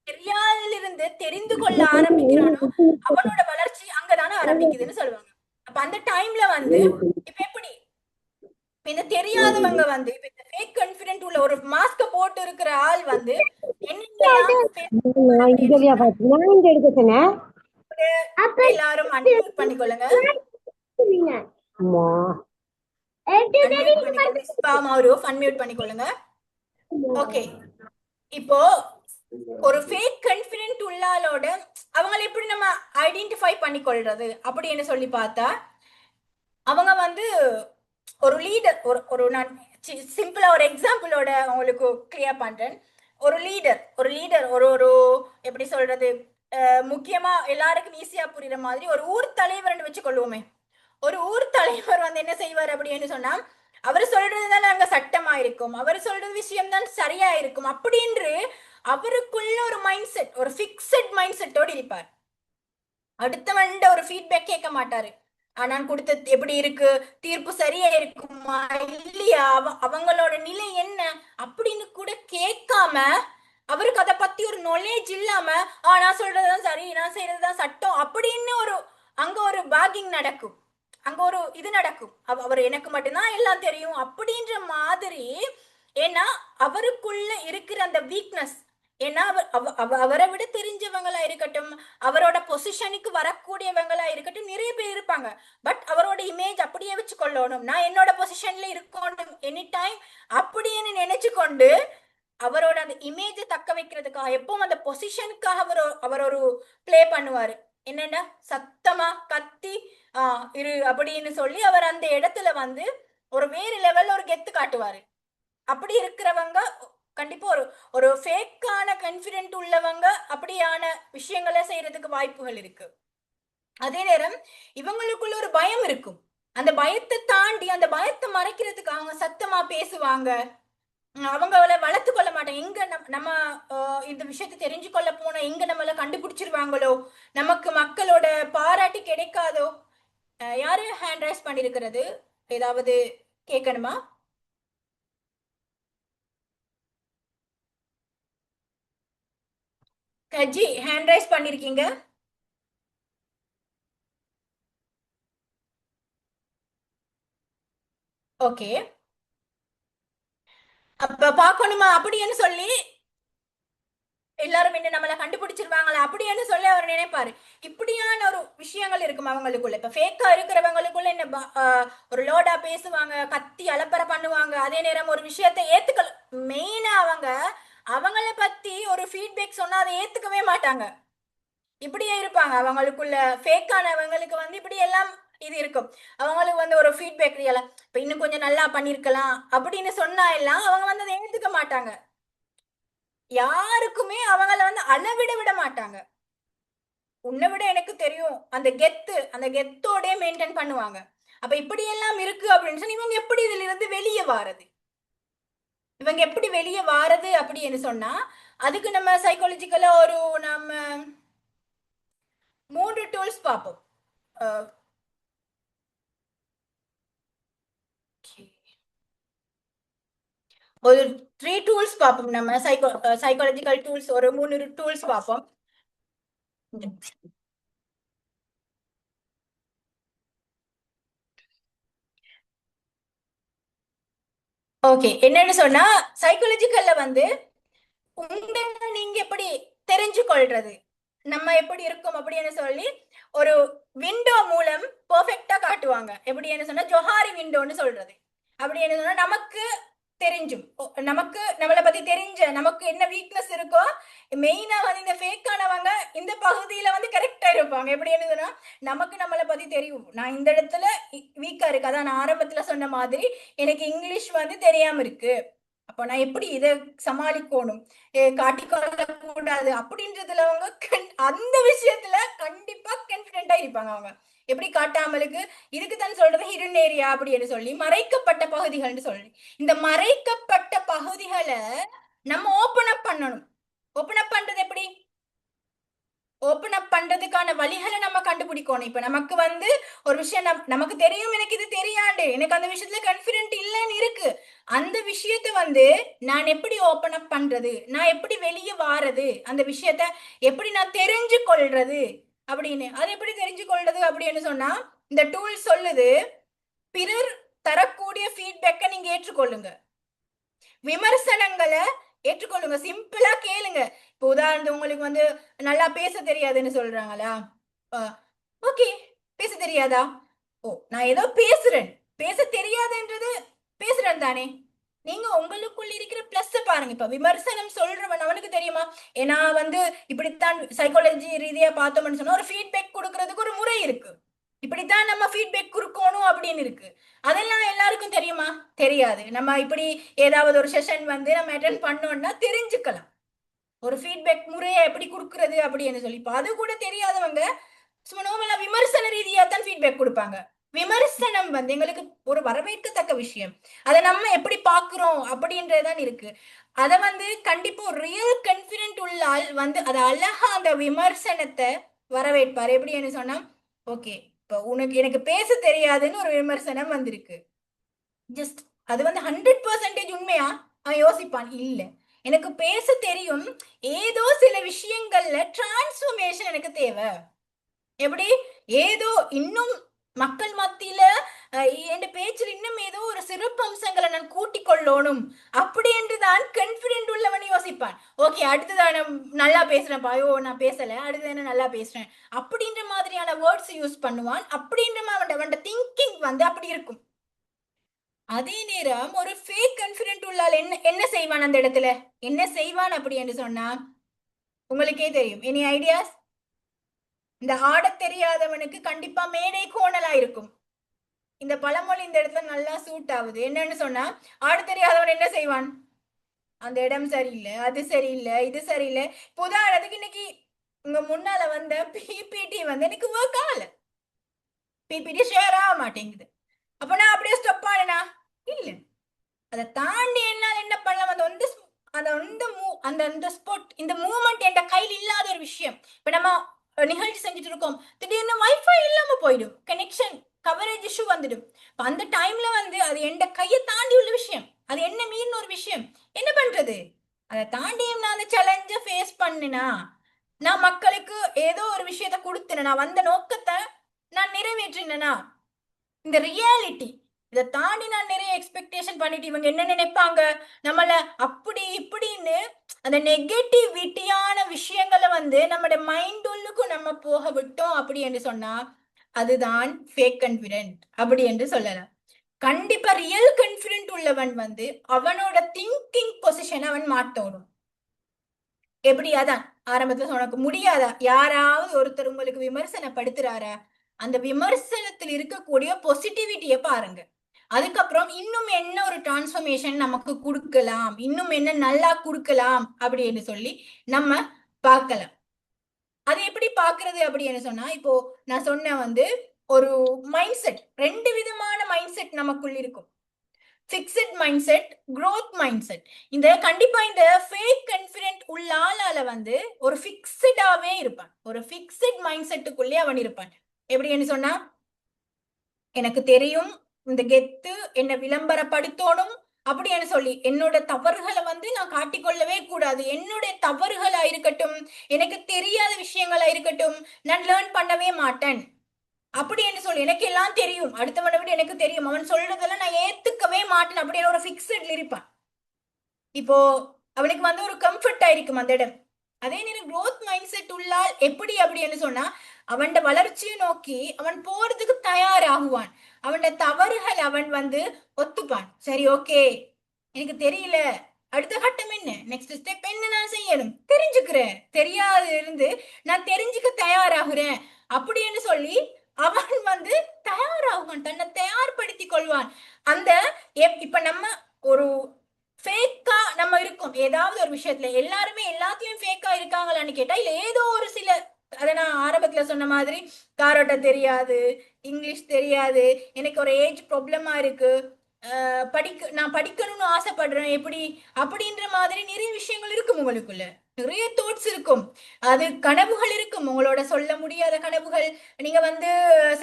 தெரியாததிலிருந்து தெரிந்து கொள்ள ஆரம்பிக்கிறானோ அவனோட வளர்ச்சி அங்கதானே ஆரம்பிக்குதுன்னு சொல்லுவாங்க. அப்ப அந்த டைம்ல வந்து இப்ப எப்படி இந்த தெரியாதவங்க வந்து இப்ப இந்த ஃபேக் கான்ஃபிடென்ட் உள்ள ஒரு மாஸ்க போட்டு இருக்கிற ஆள் வந்து எல்லாரும் அன்மியூட் பண்ணிக்கொள்ளுங்க. அன்மியூட் பண்ணிக்கொள்ளுங்க. ஓகே, இப்போ ஒரு ஃபேக் கான்ஃபிடென்ட் உள்ளாலோட அவங்களை எப்படி நம்ம ஐடென்டிஃபை பண்ணிக்கொள்றது அப்படின்னு சொல்லி பார்த்தா, அவங்க வந்து ஒரு லீடர் ஒரு நான் சிம்பிளா ஒரு எக்ஸாம்பிளோட உங்களுக்கு கிளியர் பண்றேன். ஒரு லீடர் ஒரு எப்படி சொல்றது, முக்கியமா எல்லாருக்கும் ஈஸியா புரியுற மாதிரி ஒரு ஊர் தலைவர்னு வச்சு கொள்வோமே. ஒரு ஊர் தலைவர் வந்து என்ன செய்வார் அப்படின்னு சொன்னா, அவர் சொல்றதுதான் அங்க சட்டமா இருக்கும், அவர் சொல்றது விஷயம் தான் சரியா இருக்கும் அப்படின்னு அவருக்குள்ள ஒரு மைண்ட் செட், ஒரு பிக்சட் மைண்ட் செட்டோடு இருப்பார். அடுத்தவன்ட ஒரு ஃபீட்பேக் கேட்க மாட்டாரு. நான் கொடுத்தது எப்படி இருக்கு, தீர்ப்பு சரியா இருக்குமா இல்லையா, அவங்களோட நிலை என்ன அப்படின்னு கூட கேட்காம, அவருக்கு அதை பத்தி ஒரு நாலேஜ் இல்லாம நான் சொல்றதுதான் சரி, நான் செய்யறதுதான் சட்டம் அப்படின்னு அங்க ஒரு பாகிங் நடக்கும், அங்க ஒரு இது நடக்கும். அவர் எனக்கு மட்டும்தான் எல்லாம் தெரியும் அப்படின்ற மாதிரி. ஏன்னா அவருக்குள்ள இருக்கிற அந்த வீக்னஸ், ஏன்னா அவரை விட தெரிஞ்சவங்களா இருக்கட்டும், அவரோட பொசிஷனுக்கு வரக்கூடியவங்களா இருக்கட்டும், நிறைய பேர் இருப்பாங்க. பட் அவரோட இமேஜ் அப்படியே வச்சு கொள்ளணும், நான் என்னோட பொசிஷன்ல இருக்கணும் எனி டைம் அப்படின்னு நினைச்சு கொண்டு அவரோட அந்த இமேஜை தக்க வைக்கிறதுக்காக எப்பவும் அந்த பொசிஷனுக்காக அவர் ஒரு பிளே பண்ணுவாரு. என்னன்னா சத்தமா கத்தி இரு அப்படின்னு சொல்லி அவர் அந்த இடத்துல வந்து ஒரு வேறு லெவல்ல ஒரு கெத்து காட்டுவாரு. அப்படி இருக்கிறவங்க கண்டிப்பா ஒரு ஃபேக்கான கான்ஃபிடென்ட் உள்ளவங்க அப்படியான விஷயங்களை செய்யறதுக்கு வாய்ப்புகள் இருக்கு. அதே நேரம் இவங்களுக்குள்ள ஒரு பயம் இருக்கும், அந்த பயத்தை தாண்டி அந்த பயத்தை மறைக்கிறதுக்கு அவங்க சத்தமா பேசுவாங்க. அவங்கள வளர்த்து கொள்ள மாட்டாங்க. எங்க நம்ம இந்த விஷயத்தை தெரிஞ்சு கொள்ள போனா எங்க நம்மள கண்டுபிடிச்சிருவாங்களோ, நமக்கு மக்களோட பாராட்டு கிடைக்காதோ. யாரு ஹேண்ட் ரைஸ் பண்ணிருக்கிறது? ஏதாவது கேட்கணுமா? ஜி ஹேண்ட் ரைஸ் பண்ணிருக்கீங்க. ஓகே, அப்ப பாக்கணுமா அப்படின்னு சொல்லி எல்லாரும் என்ன நம்மள கண்டுபிடிச்சிருவாங்களா அப்படின்னு சொல்லி அவர் நினைப்பாரு. இப்படியான ஒரு விஷயங்கள் இருக்கும் அவங்களுக்குள்ள. இப்ப ஃபேக்கா இருக்கிறவங்களுக்குள்ள என்ன ஒரு லோடா பேசுவாங்க, கத்தி அலப்பறை பண்ணுவாங்க. அதே நேரம் ஒரு விஷயத்தை ஏத்துக்கல, மெயினா அவங்கள பத்தி ஒரு ஃபீட்பேக் சொன்னா அதை ஏத்துக்கவே மாட்டாங்க. இப்படியே இருப்பாங்க அவங்களுக்குள்ள. ஃபேக்கானவங்களுக்கு இப்படி எல்லாம் இது இருக்கும். அவங்களுக்கு ஒரு ஃபீட்பேக் இப்ப இன்னும் கொஞ்சம் நல்லா பண்ணிருக்கலாம் அப்படின்னு சொன்னா எல்லாம் அவங்க அதை ஏத்துக்க மாட்டாங்க. யாருக்குமே அவங்கள அளவிட விட மாட்டாங்க. உன்னை விட எனக்கு தெரியும் அந்த கெத்தோட மெயின்டைன் பண்ணுவாங்க. அப்ப இப்படி எல்லாம் இருக்கு அப்படின்னு சொல்லி இவங்க எப்படி இதுல இருந்து வெளியே வாரது? இவங்க எப்படி வெளியே வாரது அப்படின்னு சொன்னா அதுக்கு நம்ம சைக்காலஜிக்கலா நம்ம 3 டூல்ஸ் பார்ப்போம். ஒரு 3 டூல்ஸ் பார்ப்போம். நம்ம சைக்காலஜிக்கல் டூல்ஸ் ஒரு 3 டூல்ஸ் பார்ப்போம். ஓகே, என்னன்னு சொன்னா சைக்காலஜிக்கல்ல உங்களை நீங்க எப்படி தெரிஞ்சு கொள்றது, நம்ம எப்படி இருக்கும் அப்படின்னு சொல்லி ஒரு விண்டோ மூலம் பெர்ஃபெக்ட்டா காட்டுவாங்க. எப்படின்னு சொன்னா ஜொஹாரி விண்டோன்னு சொல்றது. அப்படின்னு சொன்னா நமக்கு தெரிஞ்சும், நமக்கு நம்மளை பத்தி தெரிஞ்ச, நமக்கு என்ன வீக்னஸ் இருக்கோ, மெயினா இந்த ஃபேக்கானவங்க இந்த பகுதியில கரெக்டா இருப்பாங்க. எப்படின்னு சொன்னா நமக்கு நம்மளை பத்தி தெரியும், நான் இந்த இடத்துல வீக்கா இருக்கு. அதான் நான் ஆரம்பத்துல சொன்ன மாதிரி எனக்கு இங்கிலீஷ் தெரியாம இருக்கு, அப்ப நான் எப்படி இதை சமாளிக்கணும், காட்டிக்கொள்ள கூடாது அப்படின்றதுல அந்த விஷயத்துல கண்டிப்பா கான்ஃபிடென்ட்டா இருப்பாங்க. அவங்க எப்படி காட்டாமலுக்கு இதுக்குத்தான் சொல்றது ஹிடன் ஏரியா அப்படின்னு சொல்லி, மறைக்கப்பட்ட பகுதிகள்னு சொல்லி. இந்த மறைக்கப்பட்ட பகுதிகளை நம்ம ஓபன் அப் பண்ணணும். ஓபன் அப் பண்றது எப்படி? ஓபன் அப் பண்றதுக்கான வழிகளை நம்ம கண்டுபிடிக்கணும். இப்ப நமக்கு ஒரு விஷயம் நமக்கு தெரியும், எனக்கு இது தெரியாது, எனக்கு அந்த விஷயத்துல கான்ஃபிடென்ட் இல்லைன்னு இருக்கு. அந்த விஷயத்தை நான் எப்படி ஓபன் அப் பண்றது, நான் எப்படி வெளியே வாரது, அந்த விஷயத்த எப்படி நான் தெரிஞ்சு கொள்றது அப்படின்னு. அது எப்படி தெரிஞ்சு கொள்றது அப்படின்னு சொன்னா இந்த டூல் சொல்லுது, பிறர் தரக்கூடிய ஃபீட்பேக்கை நீங்க ஏற்றுக்கொள்ளுங்க, விமர்சனங்களை ஏற்றுக்கொள்ளுங்க, சிம்பிளா கேளுங்க. இப்போ உதாரணத்துக்கு உங்களுக்கு நல்லா பேச தெரியாதுன்னு சொல்றாங்களா? ஓகே, பேச தெரியாதா? ஓ, நான் ஏதோ பேசுறேன், பேச தெரியாதுன்றது பேசுறேன் தானே. நீங்க உங்களுக்குள்ள இருக்கிற பிளஸ் பாருங்க. இப்ப விமர்சனம் சொல்றவன் அவனுக்கு தெரியுமா, ஏன்னா இப்படித்தான் சைக்காலஜி ரீதியா பார்த்தோம்னு சொன்னா ஒரு ஃபீட்பேக் கொடுக்கறதுக்கு ஒரு முறை இருக்கு, இப்படித்தான் நம்ம ஃபீட்பேக் கொடுக்கணும் அப்படின்னு இருக்கு. அதெல்லாம் எல்லாருக்கும் தெரியுமா? தெரியாது. நம்ம இப்படி ஏதாவது ஒரு செஷன் நம்ம அட்டென்ட் பண்ணோம்னா தெரிஞ்சுக்கலாம் ஒரு ஃபீட்பேக் முறையை எப்படி கொடுக்கறது அப்படின்னு சொல்லி. இப்போ அது கூட தெரியாதவங்க விமர்சன ரீதியா தான் ஃபீட்பேக் கொடுப்பாங்க. விமர்சனம் எங்களுக்கு ஒரு வரவேற்கத்தக்க விஷயம், அதை நம்ம எப்படி பாக்குறோம் அப்படின்றதான் இருக்கு. அதை கண்டிப்பா ரியல் கான்ஃபிடென்ட் உள்ள ஆள் அதை அழகா அந்த விமர்சனத்தை வரவேற்பார். எப்படின்னு சொன்னா, ஓகே இப்ப எனக்கு பேச தெரியாதுன்னு ஒரு விமர்சனம் வந்திருக்கு, ஜஸ்ட் அது 100% உண்மையா? அவன் யோசிப்பான், இல்ல எனக்கு பேச தெரியும், ஏதோ சில விஷயங்கள்ல டிரான்ஸ்ஃபர்மேஷன் எனக்கு தேவை. எப்படி? ஏதோ இன்னும் மக்கள் மத்தியில என் பேச்சில் இன்னும் ஏதோ ஒரு சிறப்பு அம்சங்களை நான் கூட்டிக் கொள்ளணும் அப்படி என்றுதான் கான்ஃபிடென்ட் உள்ளவன் யோசிப்பான். ஓகே, அடுத்ததான் நல்லா பேசுறேன், ஐயோ நான் பேசல, அடுத்தது நல்லா பேசுறேன் அப்படின்ற மாதிரியான வேர்ட்ஸ் யூஸ் பண்ணுவான். அப்படின்ற அவன் திங்கிங் அப்படி இருக்கும். அதே நேரம் ஒரு ஃபேக் கான்ஃபிடென்ட் உள்ளால் என்ன செய்வான்? அந்த இடத்துல என்ன செய்வான் அப்படி என்று சொன்னா உங்களுக்கே தெரியும். Any ideas? இந்த ஆட தெரியாதவனுக்கு கண்டிப்பா மேடை கோணலா இருக்கும். இந்த பழமொழி இந்த இடத்துல நல்லா சூட் ஆகுது. என்னன்னு சொன்னா, ஆட தெரியாதவன் என்ன செய்வான்? அந்த இடம் சரியில்லை, அது சரியில்லை, இது சரியில்லை. உதாரணத்துக்கு இன்னைக்கு உங்க முன்னால பிபிடி எனக்கு ஒர்க் ஆகல, பிபிடி ஷேர் ஆக மாட்டேங்குது. அப்ப நான் அப்படியே ஸ்டாப் ஆனேனா? இல்ல. அதை தாண்டி என்னால் என்ன பண்ணலாம்? அந்த ஸ்பாட், இந்த மூமெண்ட் என் கையில் இல்லாத ஒரு விஷயம். இப்ப நம்ம நிகழ்ச்சி செஞ்சுட்டு இருக்கோம், திடீர்னு வைஃபை இல்லாம போயிடும், கனெக்ஷன் கவரேஜ் இஷ்யூ வந்துடும். அந்த டைம்ல வந்து அது என் கையை தாண்டி உள்ள விஷயம், அது என்ன மீறின ஒரு விஷயம். என்ன பண்றது? அதை தாண்டியும் நான் அந்த சேலஞ்சை ஃபேஸ் பண்ணினா, நான் மக்களுக்கு ஏதோ ஒரு விஷயத்த கொடுத்தேனா, வந்த நோக்கத்தை நான் நிறைவேற்றினா, இந்த ரியாலிட்டி இதை தாண்டி நான் நிறைய எக்ஸ்பெக்டேஷன் பண்ணிட்டு இவங்க என்ன நினைப்பாங்க நம்மள அப்படி இப்படின்னு அந்த நெகட்டிவிட்டியான விஷயங்களை வந்து நம்மளுடைய மைண்ட் உள்ளுக்கும் நம்ம போக விட்டோம் அப்படி என்று சொன்னா அதுதான் ஃபேக் கான்ஃபிடென்ட் அப்படி என்று சொல்லலாம். கண்டிப்பா ரியல் கான்ஃபிடென்ட் உள்ளவன் வந்து அவனோட திங்கிங் பொசிஷன் அவன் மாத்தோடும். எப்படியாதான் ஆரம்பத்துல உனக்கு முடியாதா, யாராவது ஒருத்தர் உங்களுக்கு விமர்சனப்படுத்துறாரா, அந்த விமர்சனத்தில் இருக்கக்கூடிய பாசிட்டிவிட்டியை பாருங்க. அதுக்கப்புறம் இன்னும் என்ன ஒரு டிரான்ஸ்ஃபர்மேஷன் நமக்கு கொடுக்கலாம், இன்னும் என்ன நல்லா கொடுக்கலாம் அப்படின்னு சொல்லி நம்ம பார்க்கலாம். அது எப்படி பாக்குறது அப்படின்னு சொன்னா, இப்போ நான் சொன்ன வந்து ஒரு மைண்ட் செட், 2 விதமான மைண்ட் செட் நமக்குள்ள இருக்கும். Fixed mind set, growth mind set. இந்த கண்டிப்பா இந்த ஃபேக் கான்ஃபிடென்ட் உள்ள ஆளால வந்து ஒரு ஃபிக்ஸடாவே இருப்பான், ஒரு ஃபிக்ஸட் மைண்ட் செட்டுக்குள்ளே அவன் இருப்பான். எப்படின்னு சொன்னா, எனக்கு தெரியும் இந்த கெத்து என்ன விளம்பரப்படுத்தணும் அப்படின்னு சொல்லி என்னோட தவறுகளை வந்து நான் காட்டிக்கொள்ளவே கூடாது. என்னுடைய தவறுகளா இருக்கட்டும், எனக்கு தெரியாத விஷயங்களா இருக்கட்டும், நான் லேர்ன் பண்ணவே மாட்டேன் அப்படின்னு சொல்லி, எனக்கு எல்லாம் தெரியும், அடுத்தவனை விட எனக்கு தெரியும், அவன் சொல்றதெல்லாம் நான் ஏத்துக்கவே மாட்டேன் அப்படின்னு ஒரு ஃபிக்ஸட்ல இருப்பான். இப்போ அவனுக்கு வந்து ஒரு கம்ஃபர்ட் ஆயிருக்கும் அந்த இடம். அதே நேரம் growth மைண்ட் செட் உள்ளால் எப்படி அப்படின்னு சொன்னா, அவன் வளர்ச்சியை நோக்கி அவன் போறதுக்கு தயாராகுவான். அவன் தவறுகள் அவன் வந்து ஒத்துப்பான். சரி, ஓகே, எனக்கு தெரியல, அடுத்த கட்டம் என்ன, நெக்ஸ்ட் ஸ்டெப் என்ன நான் செய்யணும், தெரிஞ்சுக்கிறேன், தெரியாத இருந்து நான் தெரிஞ்சுக்க தயாராகுறேன் அப்படின்னு சொல்லி அவன் வந்து தயாராகுவான், தன்னை தயார்படுத்தி கொள்வான். அந்த இப்ப நம்ம ஒரு ஃபேக்கா நம்ம இருக்கோம் ஏதாவது ஒரு விஷயத்துல, எல்லாருமே எல்லாத்தையும் ஃபேக்கா இருக்காங்களான்னு கேட்டா இல்ல, ஏதோ ஒரு சில, அதை நான் ஆரம்பத்துல சொன்ன மாதிரி காரோட்ட தெரியாது, இங்கிலீஷ் தெரியாது, எனக்கு ஒரு ஏஜ் ப்ராப்ளமா இருக்கு, நான் படிக்கணும்னு ஆசைப்படுறேன் எப்படி அப்படின்ற மாதிரி நிறைய விஷயங்கள் இருக்கும் உங்களுக்குள்ள, நிறைய தோட்ஸ் இருக்கும், அது கனவுகள் இருக்கும், உங்களோட சொல்ல முடியாத கனவுகள். நீங்க வந்து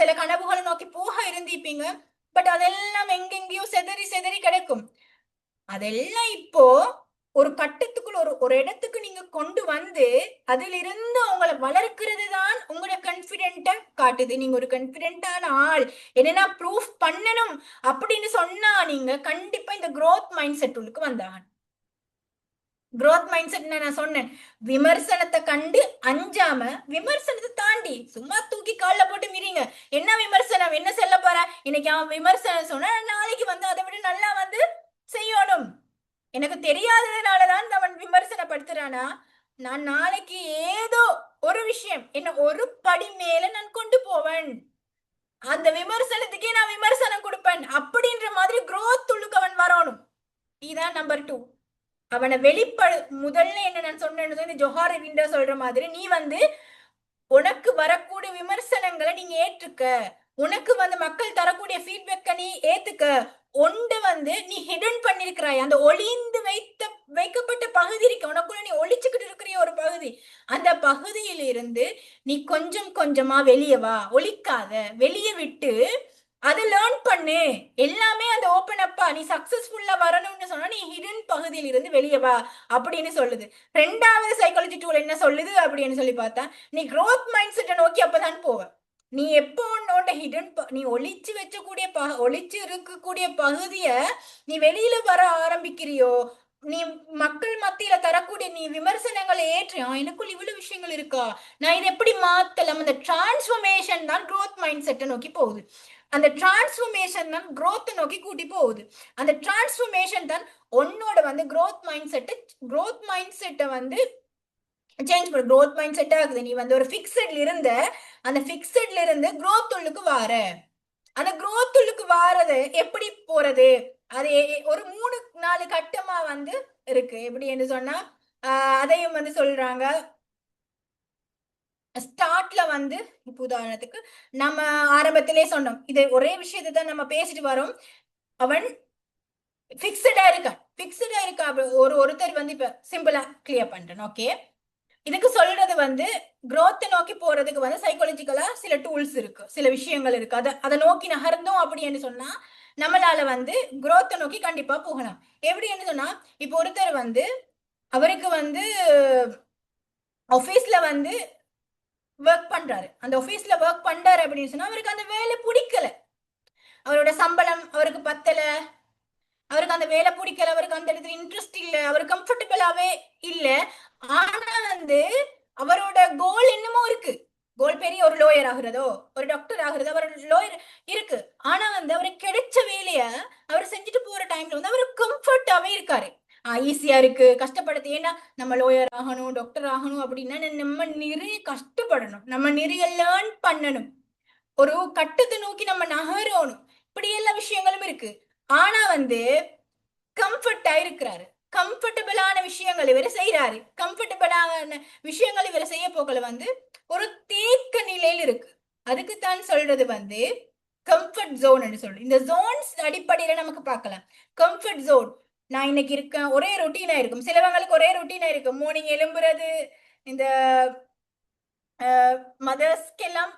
சில கனவுகளை நோக்கி போக இருந்திருப்பீங்க, பட் அதெல்லாம் எங்கெங்கேயோ செதறி செதறி கிடக்கும். அதெல்லாம் இப்போ ஒரு கட்டத்துக்குள்ள ஒரு இடத்துக்கு நீங்க கொண்டு வந்து அதிலிருந்து உங்களை வளர்க்கிறது தான் உங்களோட கான்ஃபிடென்ட்ட காட்டுது. நீங்க ஒரு கான்ஃபிடென்ட்டான ஆள் என்னன்னா ப்ரூஃப் பண்ணணும் அப்படின்னு சொன்னா நீங்க கண்டிப்பா இந்த growth மைண்ட் செட் உள்ளுக்கு வந்தாங்க. growth மைண்ட் செட் நான் சொன்னேன், விமர்சனத்தை கண்டு அஞ்சாம விமர்சனத்தை தாண்டி சும்மா தூக்கி கால்ல போட்டு மீறீங்க, என்ன விமர்சனம், என்ன சொல்ல போற, இன்னைக்கு அவன் விமர்சனம் சொன்னா நாளைக்கு வந்து அதை விட நல்லா வந்து செய்யணும். எனக்கு தெரியாததுனாலதான் அவன் விமர்சனப்படுத்துறானா, நான் நாளைக்கு ஏதோ ஒரு விஷயம் என்ன ஒரு படி மேல நான் கொண்டு போவேன், அந்த விமர்சனத்துக்கே நான் விமர்சனம் கொடுப்பேன் அப்படின்ற மாதிரி growth உள்ளுக்கு அவன் வரணும். இதான் நம்பர் 2. அவனை முதல்ல என்ன நான் சொன்னேன்னு ஜொஹார் விண்டோ சொல்ற மாதிரி, நீ வந்து உனக்கு வரக்கூடிய விமர்சனங்களை நீங்க ஏற்றுக்க, உனக்கு வந்து மக்கள் தரக்கூடிய ஃபீட்பேக்கை நீ ஏத்துக்க. ஒன்று வந்து நீ ஹிடன் பண்ணிருக்கிறாய், அந்த ஒளிந்து வைக்கப்பட்ட பகுதி இருக்கு உனக்குள்ள, நீ ஒளிச்சுக்கிட்டு இருக்கிற ஒரு பகுதி, அந்த பகுதியில இருந்து நீ கொஞ்சம் கொஞ்சமா வெளியே வா, ஒளிக்காத, வெளியே விட்டு அதை லேர்ன் பண்ணு, எல்லாமே அந்த ஓப்பன் அப்பா, நீ சக்சஸ்ஃபுல்லா வரணும்னு சொன்னா நீ ஹிடன் பகுதியில இருந்து வெளியே வா அப்படின்னு சொல்லுது. 2வது சைக்காலஜி டூல் என்ன சொல்லுது அப்படின்னு சொல்லி பார்த்தா, நீ growth மைண்ட் செட்டை நோக்கி அப்பதான் போவ. நீ எப்போ உன்னோட ஹிடன் நீ ஒளிச்சு வச்சக்கூடிய ஒளிச்சு இருக்கக்கூடிய பகுதிய நீ வெளியில வர ஆரம்பிக்கிறியோ, நீ மக்கள் மத்தியில தரக்கூடிய நீ விமர்சனங்களை ஏற்றி எனக்குள்ள இவ்வளவு விஷயங்கள் இருக்கா, நான் இதை எப்படி மாத்தலாம், அந்த டிரான்ஸ்ஃபர்மேஷன் தான் growth மைண்ட் செட்டை நோக்கி போகுது. அந்த டிரான்ஸ்ஃபர்மேஷன் தான் growth நோக்கி கூட்டி போகுது. அந்த டிரான்ஸ்ஃபர்மேஷன் தான் உன்னோட வந்து growth மைண்ட் செட்டை வந்து சேஞ்ச் பண்ணு. growth மைண்ட் செட் ஆகுது, நீ வந்து ஒரு ஃபிக்ஸட்ல இருந்த அந்த ஃபிக்ஸட்ல இருந்து growth உள்ளுக்கு வார, அந்த growth உள்ளுக்கு வாரது எப்படி போறது, அது ஒரு 3-4 கட்டமா வந்து இருக்கு. எப்படி என்று சொன்னா அதையும் வந்து சொல்றாங்க. ஸ்டார்ட்ல வந்து இப்ப உதாரணத்துக்கு நம்ம ஆரம்பத்திலே சொன்னோம், இது ஒரே விஷயத்தை தான் நம்ம பேசிட்டு வரோம். அவன் பிக்சடா இருக்கா ஒருத்தர் வந்து இப்ப சிம்பிளா கிளியர் பண்றேன். ஓகே, இதுக்கு சொல்றது வந்து growth நோக்கி போறதுக்கு வந்து சைக்காலஜிக்கலா சில டூல்ஸ் இருக்கு, சில விஷயங்கள் இருக்கு. அதை நோக்கி நகர்ந்தோம் அப்படின்னு சொன்னா நம்மளால வந்து growth நோக்கி கண்டிப்பா போகலாம். எப்படின்னு சொன்னா இப்ப ஒருத்தர் வந்து அவருக்கு வந்து ஆபீஸ்ல வந்து ஒர்க் பண்றாரு, அந்த ஆபீஸ்ல ஒர்க் பண்றாரு அப்படின்னு சொன்னா அவருக்கு அந்த வேலை பிடிக்கல, அவரோட சம்பளம் அவருக்கு பத்தல, அவருக்கு அந்த வேலை பிடிக்கல, அவருக்கு அந்த இடத்துல இன்ட்ரெஸ்ட் இல்ல, அவர் கம்ஃபர்டபுளாவே இல்ல. ஆனா வந்து அவரோட கோல் என்னமோ இருக்கு, கோல் பெரிய ஒரு லோயர் ஆகுறதோ ஒரு டாக்டர் ஆகுறதோ, அவர் லோயர் இருக்கு. ஆனா வந்து அவருக்கு கிடைச்ச வேலைய அவர் செஞ்சுட்டு போற டைம்ல வந்து அவர் கம்ஃபர்டாவே இருக்காரு. ஈஸியா இருக்கு, கஷ்டப்படுது. ஏன்னா நம்ம லோயர் ஆகணும் டாக்டர் ஆகணும் அப்படின்னா நம்ம நிறைய கஷ்டப்படணும், நம்ம நிறைய லேர்ன் பண்ணணும், ஒரு கட்டத்தை நோக்கி நம்ம நகரணும், இப்படி எல்லா விஷயங்களும் இருக்கு. ஆனா வந்து கம்ஃபர்டா இருக்கிறாரு, கம்ஃபர்டபுளான விஷயங்கள் இவர் செய்யறாரு, கம்ஃபர்டபுளான விஷயங்கள் இவர் செய்ய போகல வந்து ஒரு தேக்க நிலையில இருக்கு. அதுக்குத்தான் சொல்றது வந்து கம்ஃபர்ட் ஜோன் சொல்லு. இந்த ஜோன்ஸ் அடிப்படையில நமக்கு பார்க்கலாம். கம்ஃபர்ட் ஜோன், நான் இன்னைக்கு இருக்கேன், ஒரே ரொட்டீனா இருக்கும். சிலவங்களுக்கு ஒரே ரொட்டீனா இருக்கும், மார்னிங் எழும்புறது, இந்த மதர்ஸ்க்கெல்லாம்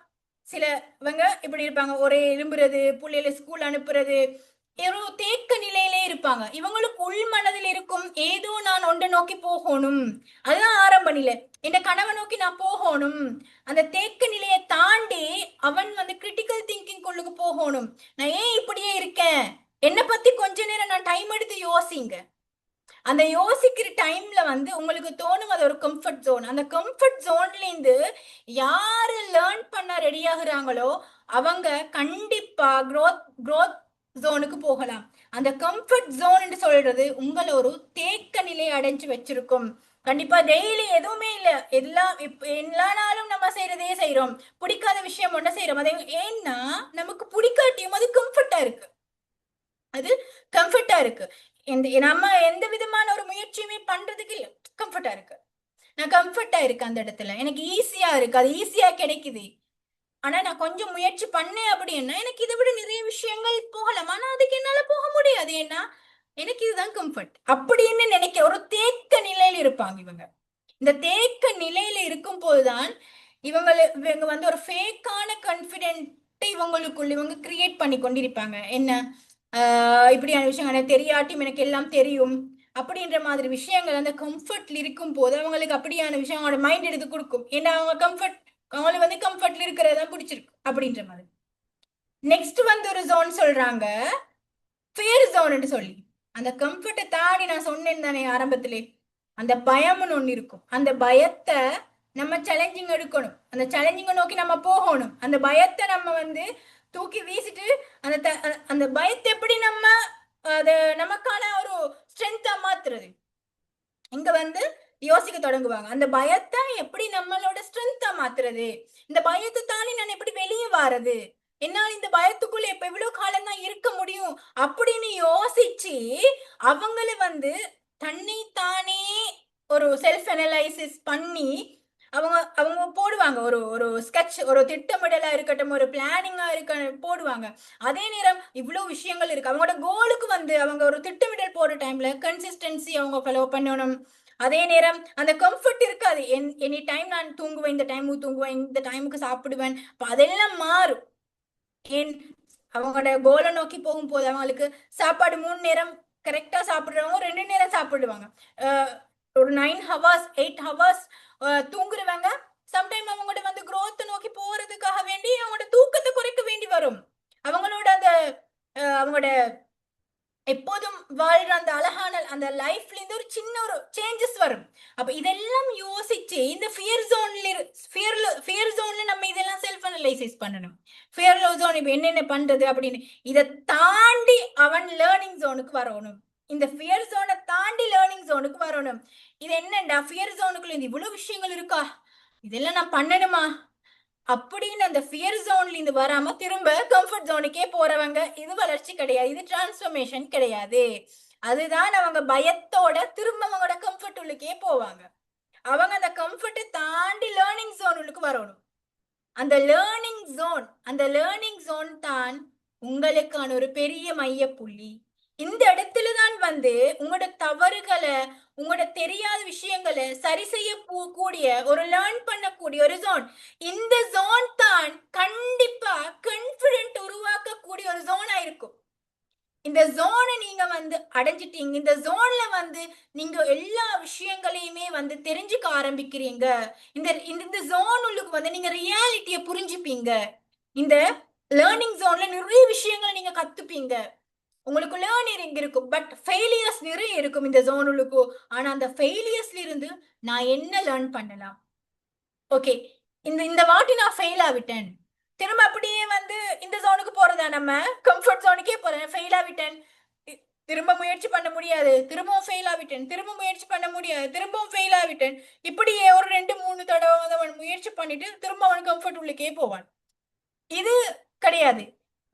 சிலவங்க இப்படி இருப்பாங்க, ஒரே எழும்புறது, பிள்ளைகளை ஸ்கூல் அனுப்புறது, ஏதோ தேக்க நிலையிலே இருப்பாங்க. இவங்களுக்கு உள் மனதில் இருக்கும் ஏதோ நான் ஒன்றை நோக்கி போகணும், அதுதான் ஆரம்ப நிலை, என் கனவை நோக்கி நான் போகணும். அந்த தேக்க நிலையை தாண்டி அவன் வந்து கிரிட்டிக்கல் திங்கிங் குள்ளுக்கு போகணும். நான் ஏன் இப்படியே இருக்கேன், என்னை பத்தி கொஞ்ச நேரம் நான் டைம் எடுத்து யோசிங்க. அந்த யோசிக்கிற டைம்ல வந்து உங்களுக்கு தோணும் அது ஒரு கம்ஃபர்ட் ஜோன். அந்த கம்ஃபர்ட் ஜோன்ல இருந்து யாரு லேர்ன் பண்ண ரெடி ஆகுறாங்களோ அவங்க கண்டிப்பா growth ஜோனுக்கு போகலாம். அந்த கம்ஃபர்ட் ஜோன் சொல்றது உங்களை ஒரு தேக்க நிலை அடைஞ்சு வச்சிருக்கும். கண்டிப்பா டெய்லி எதுவுமே இல்ல, எல்லா நாளும் நம்ம செய்யறதே செய்யறோம், பிடிக்காத விஷயம் ஒண்ணு செய்யறோம். அது ஏன்னா நமக்கு பிடிக்காட்டியும் அது கம்ஃபர்ட்டா இருக்கு, அது கம்ஃபர்ட்டா இருக்கு. நம்ம எந்த விதமான ஒரு முயற்சியுமே பண்றதுக்கு இல்ல, கம்ஃபர்ட்டா இருக்கு, நான் கம்ஃபர்ட்டா இருக்கேன் அந்த இடத்துல, எனக்கு ஈஸியா இருக்கு, அது ஈஸியா கிடைக்குது. ஆனா நான் கொஞ்சம் முயற்சி பண்ணேன் அப்படின்னா எனக்கு இதை விட நிறைய விஷயங்கள் போகலாம், ஆனா அதுக்கு என்னால போக முடியாது, ஏன்னா எனக்கு இதுதான் கம்ஃபர்ட் அப்படின்னு நினைக்க ஒரு தேக்க நிலையில இருப்பாங்க இவங்க. இந்த தேக்க நிலையில இருக்கும் போதுதான் இவங்க வந்து ஒரு ஃபேக்கான கான்ஃபிடென்ட் இவங்க கிரியேட் பண்ணி கொண்டிருப்பாங்க. என்ன இப்படியான விஷயங்கள் தெரியாட்டியும் எனக்கு எல்லாம் தெரியும் அப்படின்ற மாதிரி விஷயங்கள் அந்த கம்ஃபர்ட்ல இருக்கும் போது அவங்களுக்கு அப்படியான விஷயம் அவங்களோட மைண்ட் எடுத்து கொடுக்கும். ஏன்னா அவங்களுக்கு வந்து கம்ஃபர்ட்ல இருக்கிறதா பிடிச்சிருக்கு அப்படின்ற மாதிரி. நெக்ஸ்ட் வந்து ஒரு ஜோன் சொல்றாங்க ஃபியர் ஜோன் சொல்லி. அந்த கம்ஃபர்ட்டை தாண்டி நான் சொன்னேன் தானே ஆரம்பத்திலே, அந்த பயம்னு ஒண்ணு இருக்கும், அந்த பயத்தை நம்ம சேலஞ்சிங் எடுக்கணும், அந்த சேலஞ்சிங்கை நோக்கி நம்ம போகணும். அந்த பயத்தை நம்ம வந்து தூக்கி வீசிட்டு அந்த பயத்தை எப்படி நம்ம அத நமக்கான ஒரு ஸ்ட்ரென்த்தா மாத்துறது, இங்க வந்து யோசிக்க தொடங்குவாங்க. அந்த பயத்தை எப்படி நம்மளோட ஸ்ட்ரென்த்தா மாத்துறது, இந்த பயத்தை தாண்டி நான் எப்படி வெளியே வாரது, என்னால இந்த பயத்துக்குள்ள இப்ப இவ்வளவு காலம் தான் இருக்க முடியும் அப்படின்னு யோசிச்சு அவங்கள வந்து தன்னை தானே ஒரு செல்ஃப் அனலைசிஸ் பண்ணி அவங்க போடுவாங்க. ஒரு ஸ்கெட்ச், ஒரு திட்டமிடலா இருக்கட்டும், ஒரு பிளானிங்கா இருக்க போடுவாங்க. அதே நேரம் இவ்வளவு விஷயங்கள் இருக்கு, அவங்களோட கோலுக்கு வந்து அவங்க ஒரு திட்டமிடல் போடுற டைம்ல கன்சிஸ்டன்சி அவங்க ஃபாலோ பண்ணணும். அதே நேரம் அந்த கம்ஃபர்ட் இருக்காது, எனி டைம் நான் தூங்குவேன், இந்த டைமுக்கு தூங்குவேன், இந்த டைமுக்கு சாப்பிடுவேன், அதெல்லாம் மாறும். ஏன் அவங்களோட கோலை நோக்கி போகும்போது அவங்களுக்கு சாப்பாடு 3 நேரம் கரெக்டா சாப்பிடுறவங்க 2 நேரம் சாப்பிடுவாங்க. ஒரு 9 hours 8 hours தூங்குறவங்க சம்டைம் அவங்களோட வந்து growth நோக்கி போறதுக்காக வேண்டி அவங்களோட தூக்கத்தை குறைக்க வேண்டி வரும். அவங்களோட அந்த அவங்களோட எப்போதும் வாழ்ற அந்த அழகான அந்த லைஃப்ல இருந்து ஒரு சின்ன ஒரு சேஞ்சஸ் வரும். அப்ப இதெல்லாம் யோசிச்சு இந்த ஃபியர் ஜோன்ல நம்ம இதெல்லாம் செல்ஃப் அனலைசிஸ் பண்ணணும். ஃபியர் ஜோன் இப்ப என்னென்ன பண்றது அப்படின்னு இதை தாண்டி அவன் லேர்னிங் ஜோனுக்கு வரணும். இந்த ஃபியர் ஜோனை தாண்டி லேர்னிங் ஜோனுக்கு வரணும். இது என்னண்டா ஃபியர் ஜோனுக்குள்ள இந்த இவ்வளவு விஷயங்கள் இருக்கா, இதெல்லாம் நான் பண்ணணுமா அப்படின்னு அந்த ஃபியர் ஜோன்ல இருந்து வராம திரும்ப கம்ஃபர்ட் ஜோனுக்கே போறவங்க இது வளர்ச்சி கிடையாது, இது டிரான்ஸ்ஃபர்மேஷன் கிடையாது. அதுதான் அவங்க பயத்தோட திரும்ப அவங்களோட கம்ஃபர்ட் உள்ளுக்கே போவாங்க. அவங்க அந்த கம்ஃபர்ட்டை தாண்டி லேர்னிங் ஜோனுக்கு வரணும். அந்த லேர்னிங் ஜோன் தான் உங்களுக்கான ஒரு பெரிய மையப்புள்ளி. இந்த இடத்துல தான் வந்து உங்களோட தவறுகளை, உங்களோட தெரியாத விஷயங்களை சரி செய்ய கூடிய ஒரு லேர்ன் பண்ணக்கூடிய ஒரு ஜோன். இந்த ஜோன் தான் கண்டிப்பா கான்ஃபிடென்ட் உருவாக்கக்கூடிய ஒரு ஜோனா இருக்கும். இந்த ஜோனை நீங்க வந்து அடைஞ்சிட்டீங்க. இந்த ஜோன்ல வந்து நீங்க எல்லா விஷயங்களையுமே வந்து தெரிஞ்சுக்க ஆரம்பிக்கிறீங்க. இந்த ஜோன் உள்ளுக்கு வந்து நீங்க ரியாலிட்டியை புரிஞ்சுப்பீங்க. இந்த லேர்னிங் ஜோன்ல நிறைய விஷயங்களை நீங்க கத்துப்பீங்க. உங்களுக்கு லேர்னிங் இருக்கும், பட் ஃபெயிலியர்ஸ் நிறைய இருக்கும் இந்த ஜோன் உள்ளுக்கு. ஆனா அந்த ஃபெயிலியர்ஸ்ல இருந்து நான் என்ன லேர்ன் பண்ணலாம்? ஓகே, இந்த வாட்டி நான் ஃபெயில் ஆவிட்டேன், திரும்ப அப்படியே வந்து இந்த ஜோனுக்கு போறதா? நம்ம கம்ஃபர்ட் ஜோனுக்கே போறேன். ஃபெயில் ஆவிட்டேன், திரும்ப முயற்சி பண்ண முடியாது, திரும்பவும் ஃபெயில் ஆவிட்டேன், திரும்ப முயற்சி பண்ண முடியாது, திரும்பவும் ஃபெயில் ஆவிட்டேன். இப்படியே ஒரு 2-3 தடவை அவன் முயற்சி பண்ணிட்டு திரும்ப அவன் கம்ஃபர்ட் உள்ளுக்கே போவான். இது கிடையாது.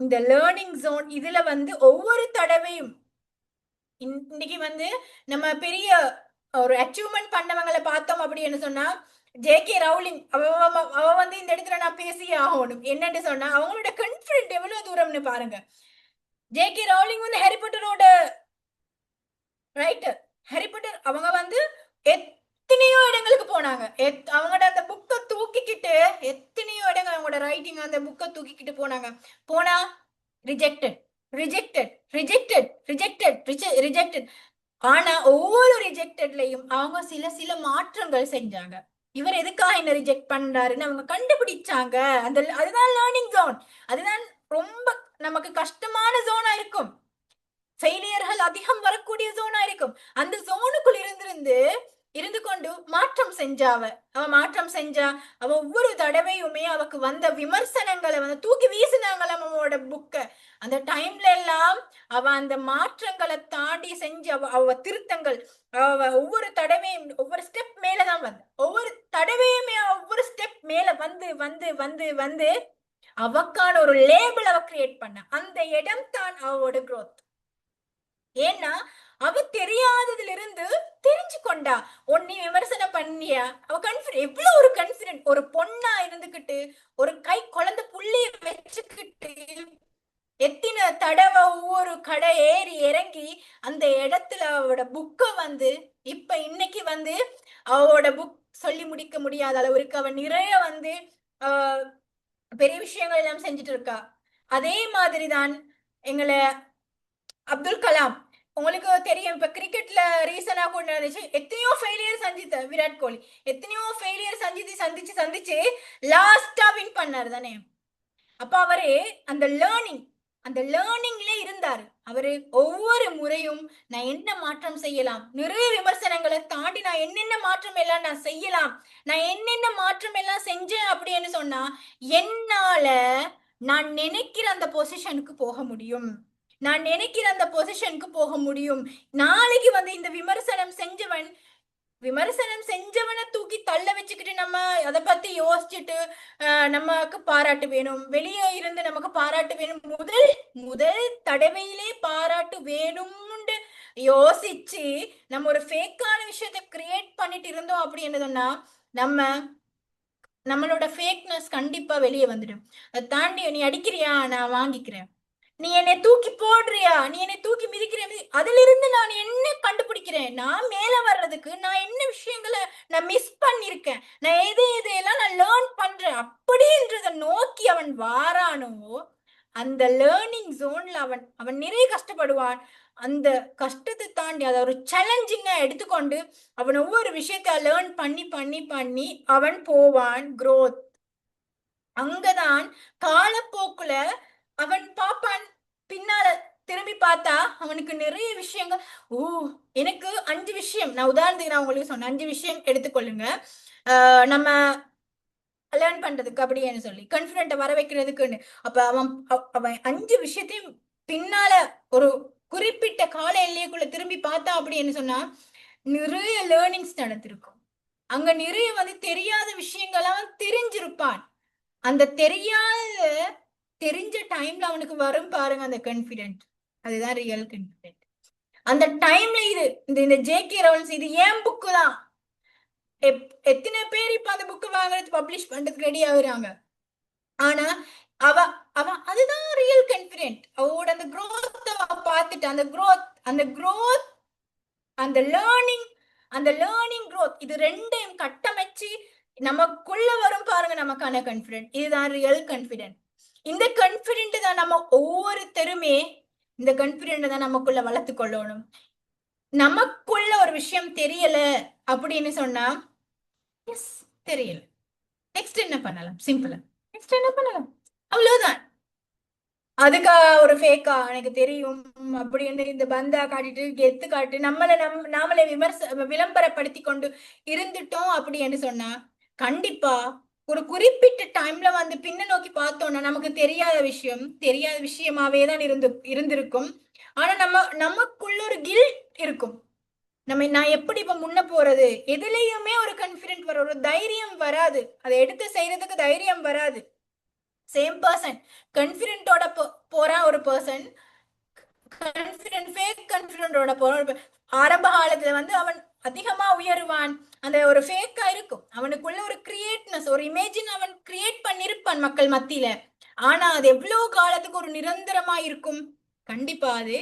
இந்த லேர்னிங் ஜோன் இதுல வந்து ஒவ்வொரு தடவையும் இன்னைக்கு வந்து நம்ம பெரிய ஒரு அச்சீவ்மெண்ட் பண்ணவங்களை பார்த்தோம் அப்படின்னு சொன்னா, ஜே.கே. ரவுலிங் அவ வந்து இந்த இடத்துல நான் பேசியே ஆகணும். என்னன்னு சொன்னா அவங்களோட கான்ஃபிடென்ட் எவ்வளவு தூரம்னு பாருங்க. ஜே.கே. ரவுலிங் வந்து ஹாரி பாட்டரோட ரைட்டர். ஹாரி பாட்டர் அவங்க வந்து எத்தனையோ இடங்களுக்கு போனாங்க. அவங்களோட அந்த புக்கை தூக்கிக்கிட்டு எத்தனையோ இடங்கள் அவங்களோட ரைட்டிங் அந்த புக்கை தூக்கிக்கிட்டு போனா ரிஜெக்டட். ஆனா ஒவ்வொரு ரிஜெக்டட்லயும் அவங்க சில மாற்றங்கள் செஞ்சாங்க. இவர் எதுக்காக என்ன ரிஜெக்ட் பண்றாருன்னு அவங்க கண்டுபிடிச்சாங்க. அதுதான் லேர்னிங் ஜோன். அதுதான் ரொம்ப நமக்கு கஷ்டமான ஜோனா இருக்கும். ஃபெயிலியர்கள் அதிகம் வரக்கூடிய ஜோனா இருக்கும். அந்த ஜோனுக்குள் இருந்து கொண்டு மாற்றம் செஞ்சா அவ ஒவ்வொரு தடவையுமே அவக்கு வந்த விமர்சனங்களை வந்து தூக்கி வீசினாங்கள அவனோட புக்க. அந்த டைம்ல எல்லாம் அவ அந்த மாற்றங்களை தாண்டி செஞ்சு அவ திருத்தங்கள் ஒவ்வொரு தடவையும் ஒவ்வொரு ஸ்டெப் மேலதான் வந்து ஒவ்வொரு தடவையுமே ஒவ்வொரு ஸ்டெப் மேல வந்து அவக்கான ஒரு லேபிள் அவ கிரியேட் பண்ண. அந்த இடம் தான் அவளோட growth. ஏன்னா அவ தெரியாததுல இருந்து தெரிஞ்சு கொண்டா. ஒன்னி விமர்சனம் பண்ணியா அவ எவ்வளவு ஒரு கான்ஃபிடென்ட். ஒரு பொண்ணா இருந்துகிட்டு ஒரு கை குழந்தை புள்ளிய வச்சுக்கிட்டு எத்தனை தடவை ஒவ்வொரு கடை ஏறி இறங்கி அந்த இடத்துல அவளோட புக்க வந்து இப்ப இன்னைக்கு வந்து அவளோட புக் சொல்லி முடிக்க முடியாத அளவுக்கு அவ நிறைய வந்து பெரிய விஷயங்கள் எல்லாம் செஞ்சுட்டு இருக்கா. அதே மாதிரிதான் எங்களை அப்துல் கலாம். உங்களுக்கு தெரியும், இப்ப கிரிக்கெட்ல ரீசனா கொண்டு இருந்துச்சு. எத்தனையோ ஃபெயிலியர் சந்தித்த விராட் கோலி எத்தனையோ ஃபெயிலியர் சந்திச்சு லாஸ்டா வின் பண்ணாரு தானே. அப்ப அவரு அந்த லேர்னிங்ல இருந்தாரு. அவரு ஒவ்வொரு முறையும் நான் என்ன மாற்றம் செய்யலாம், நிறைய விமர்சனங்களை தாண்டி நான் என்னென்ன மாற்றம் எல்லாம் நான் செய்யலாம், நான் என்னென்ன மாற்றம் எல்லாம் செஞ்சேன் அப்படின்னு சொன்னா என்னால நான் நினைக்கிற அந்த பொசிஷனுக்கு போக முடியும். நாளைக்கு வந்து இந்த விமர்சனம் செஞ்சவனை தூக்கி தள்ள வச்சுக்கிட்டு நம்ம அதை பத்தி யோசிச்சுட்டு நமக்கு பாராட்டு வேணும், வெளியே இருந்து நமக்கு பாராட்டு வேணும், முதல் தடவையிலே பாராட்டு வேணும்னு யோசிச்சு நம்ம ஒரு ஃபேக்கான விஷயத்தை கிரியேட் பண்ணிட்டு இருந்தோம் அப்படின்னு சொன்னா நம்மளோட ஃபேக்னஸ் கண்டிப்பா வெளியே வந்துடும். அதை தாண்டி நீ அடிக்கிறியா நான் வாங்கிக்கிறேன், நீ என்னை தூக்கி போடுறியா, நீ என்னை தூக்கி மிதிக்கிற, அதுல இருந்து நான் என்ன கண்டுபிடிக்கிறேன், நான் மேல வர்றதுக்கு நான் என்ன விஷயங்களை நான் மிஸ் பண்ணிருக்கேன், நான் எதையெல்லாம் நான் லேர்ன் பண்றேன் அப்படின்றத நோக்கி அவன் வாரானோ அந்த லேர்னிங் ஜோன்ல அவன் நிறைய கஷ்டப்படுவான். அந்த கஷ்டத்தை தாண்டி அதை ஒரு சேலஞ்சிங்கா எடுத்துக்கொண்டு அவன் ஒவ்வொரு விஷயத்த லேர்ன் பண்ணி அவன் போவான் growth. அங்கதான் காலப்போக்குல அவன் பாப்பான். பின்னால திரும்பி பார்த்தா அவனுக்கு நிறைய விஷயங்கள். எனக்கு 5 விஷயம் நான் உதாரணத்துக்கு நான் உங்களுக்கு சொன்னேன். 5 விஷயம் எடுத்துக்கொள்ளுங்க நம்ம லேர்ன் பண்றதுக்கு அப்படின்னு சொல்லி கான்ஃபிடென்ட்டை வர வைக்கிறதுக்குன்னு. அப்ப அவன் 5 விஷயத்தையும் பின்னால ஒரு குறிப்பிட்ட கால எல்லைக்குள்ள திரும்பி பார்த்தா அப்படின்னு சொன்னா நிறைய லேர்னிங்ஸ் நடந்திருக்கும். அங்க நிறைய வந்து தெரியாத விஷயங்கள்லாம் தெரிஞ்சிருப்பான். அந்த தெரிஞ்ச டைம்ல அவனுக்கு வரும் பாருங்க அந்த கான்ஃபிடென்ட். அதுதான் ரியல் கான்ஃபிடென்ட். அந்த டைம்ல இந்த ஜே.கே. ரவுலிங் இது ஏன் புக்கு தான். எத்தனை பேர் இப்ப அந்த புக் வாங்குறது பப்ளிஷ் பண்றதுக்கு ரெடி ஆகுறாங்க. ஆனா அவ அவ அதுதான் ரியல் கான்ஃபிடென்ட். அவளோட அந்த growth பார்த்துட்டு அந்த growth அந்த லேர்னிங் growth இது ரெண்டையும் கட்டமைச்சு நமக்குள்ள வரும் பாருங்க நமக்கான கான்ஃபிடென்ட். இதுதான் ரியல் கான்ஃபிடென்ட். இந்த கான்ஃபிடென்ட் தான் நம்ம ஒவ்வொருத்தருமே இந்த கான்ஃபிடென்ட் தான் நமக்குள்ள வளர்த்து கொள்ளணும். நமக்குள்ள ஒரு விஷயம் தெரியல அப்படின்னு சொன்னா எஸ் தெரியல, நெக்ஸ்ட் என்ன பண்ணலாம், சிம்பிளா நெக்ஸ்ட் என்ன பண்ணலாம், அவ்வளவுதான். அதுக்கா ஒரு ஃபேக்கா எனக்கு தெரியும் அப்படின்னு இந்த பந்தா காட்டிட்டு கெத்து காட்டு நாமளே விளம்பரப்படுத்தி கொண்டு இருந்துட்டோம் அப்படின்னு சொன்னா கண்டிப்பா ஒரு குறிப்பிட்ட டைம்ல வந்து பின்ன நோக்கி பார்த்தோம்னா நமக்கு தெரியாத விஷயமாவே தான் இருந்திருக்கும். ஆனா நமக்குள்ள ஒரு கில்ட் இருக்கும். நான் எப்படி இப்ப முன்ன போறது, எதுலயுமே ஒரு கான்ஃபிடென்ட் வர ஒரு தைரியம் வராது, அதை எடுத்து செய்யறதுக்கு தைரியம் வராது. சேம் பர்சன் கான்ஃபிடென்ட்டோட போறா ஒரு பர்சன், ஃபேக் கான்ஃபிடென்ட்டோட போற ஆரம்ப காலத்துல வந்து அவன் அதிகமா உயருவான். அந்த ஒரு ஃபேக்கா இருக்கும் அவனுக்குள்ள ஒரு கிரியேட்னஸ், ஒரு இமேஜின் அவன் கிரியேட் பண்ணிருப்பான் மக்கள் மத்தியில. ஆனா அது எவ்வளவு காலத்துக்கு ஒரு நிரந்தரமா இருக்கும்? கண்டிப்பா அது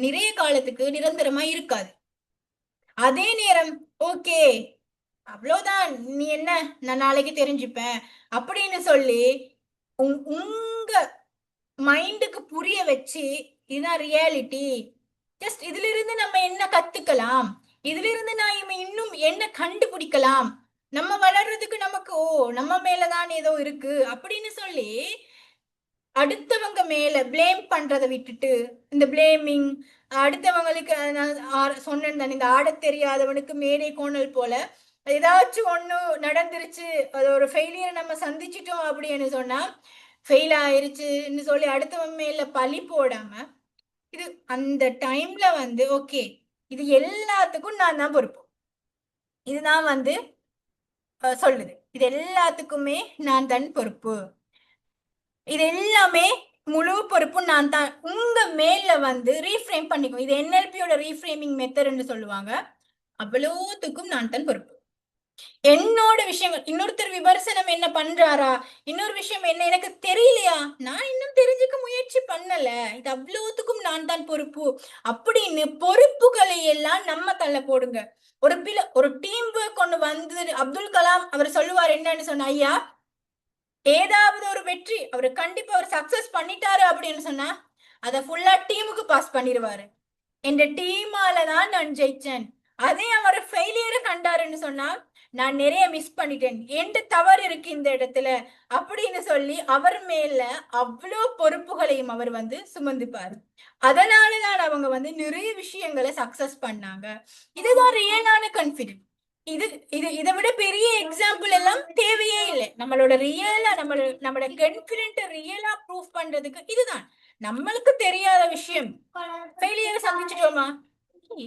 நிறைய காலத்துக்கு நிரந்தரமா இருக்காது. அதே நேரம் ஓகே அவ்வளவுதான், நீ என்ன, நான் நாளைக்கு தெரிஞ்சுப்பேன் அப்படின்னு சொல்லி உங்க மைண்டுக்கு புரிய வச்சு இதுதான் ரியாலிட்டி, ஜஸ்ட் இதுல இருந்து நம்ம என்ன கத்துக்கலாம், இதுல இருந்து நான் இன்னும் என்ன கண்டுபிடிக்கலாம், நம்ம வளர்றதுக்கு நமக்கு நம்ம மேலதான் ஏதோ இருக்கு அப்படின்னு சொல்லி அடுத்தவங்க மேல பிளேம் பண்றதை விட்டுட்டு இந்த பிளேமிங் அடுத்தவங்களுக்கு நான் சொன்னேன் தானே, இந்த ஆட தெரியாதவனுக்கு மேடை கோணல் போல ஏதாச்சும் ஒண்ணு நடந்துருச்சு, அது ஒரு ஃபெயிலியர் நம்ம சந்திச்சிட்டோம் அப்படின்னு சொன்னா ஃபெயில் ஆயிருச்சுன்னு சொல்லி அடுத்தவன் மேல பழி போடாம இது அந்த டைம்ல வந்து ஓகே இது எல்லாத்துக்கும் நான் தான் பொறுப்பு, இதுதான் வந்து சொல்லுது, இது எல்லாத்துக்குமே நான் தான் பொறுப்பு, இது எல்லாமே முழு பொறுப்பு நான் தான். உங்க மேல வந்து ரீஃப்ரேம் பண்ணிக்கும், இது NLPயோட ரீஃப்ரேமிங் மெத்தட்னு சொல்லுவாங்க. அவ்வளோத்துக்கும் நான் தான் பொறுப்பு. என்னோட விஷயங்கள் இன்னொருத்தர் விமர்சனம் என்ன பண்றாரா, இன்னொரு விஷயம் என்ன எனக்கு தெரியலையா, நான் இன்னும் தெரிஞ்சுக்க முயற்சி பண்ணல, இது அவ்வளோத்துக்கும் நான் தான் பொறுப்பு அப்படின்னு பொறுப்புகளை எல்லாம் நம்ம தள்ள போடுங்க. ஒரு டீம் ஒர்க் கொண்டு வந்து அப்துல் கலாம் அவர் சொல்லுவார் என்னன்னு சொன்ன, ஐயா ஏதாவது ஒரு வெற்றி அவர் கண்டிப்பா அவர் சக்சஸ் பண்ணிட்டாரு அப்படின்னு சொன்னா அத ஃபுல்லா டீமுக்கு பாஸ் பண்ணிடுவாரு. என் டீமால தான் நான் ஜெயிச்சேன். அதே அவர் ஃபெயிலியரை கண்டாருன்னு சொன்னா நான் நிறைய மிஸ் பண்ணிட்டேன், எந்த தவறு இருக்கு இந்த இடத்துல அப்படின்னு சொல்லி அவர் மேல அவ்வளோ பொறுப்புகளையும் அவர் வந்து சுமந்துப்பாரு. அதனாலதான் அவங்க வந்து நிறைய விஷயங்களை சக்சஸ் பண்ணாங்க. இதுதான் ரியலான கான்ஃபிடென்ட். இதை விட பெரிய எக்ஸாம்பிள் எல்லாம் தேவையே இல்லை. நம்மளோட கான்ஃபிடென்ட் ரியலா ப்ரூவ் பண்றதுக்கு இதுதான். நம்மளுக்கு தெரியாத விஷயம் ஃபெயிலியர் சந்திச்சிட்டோமா,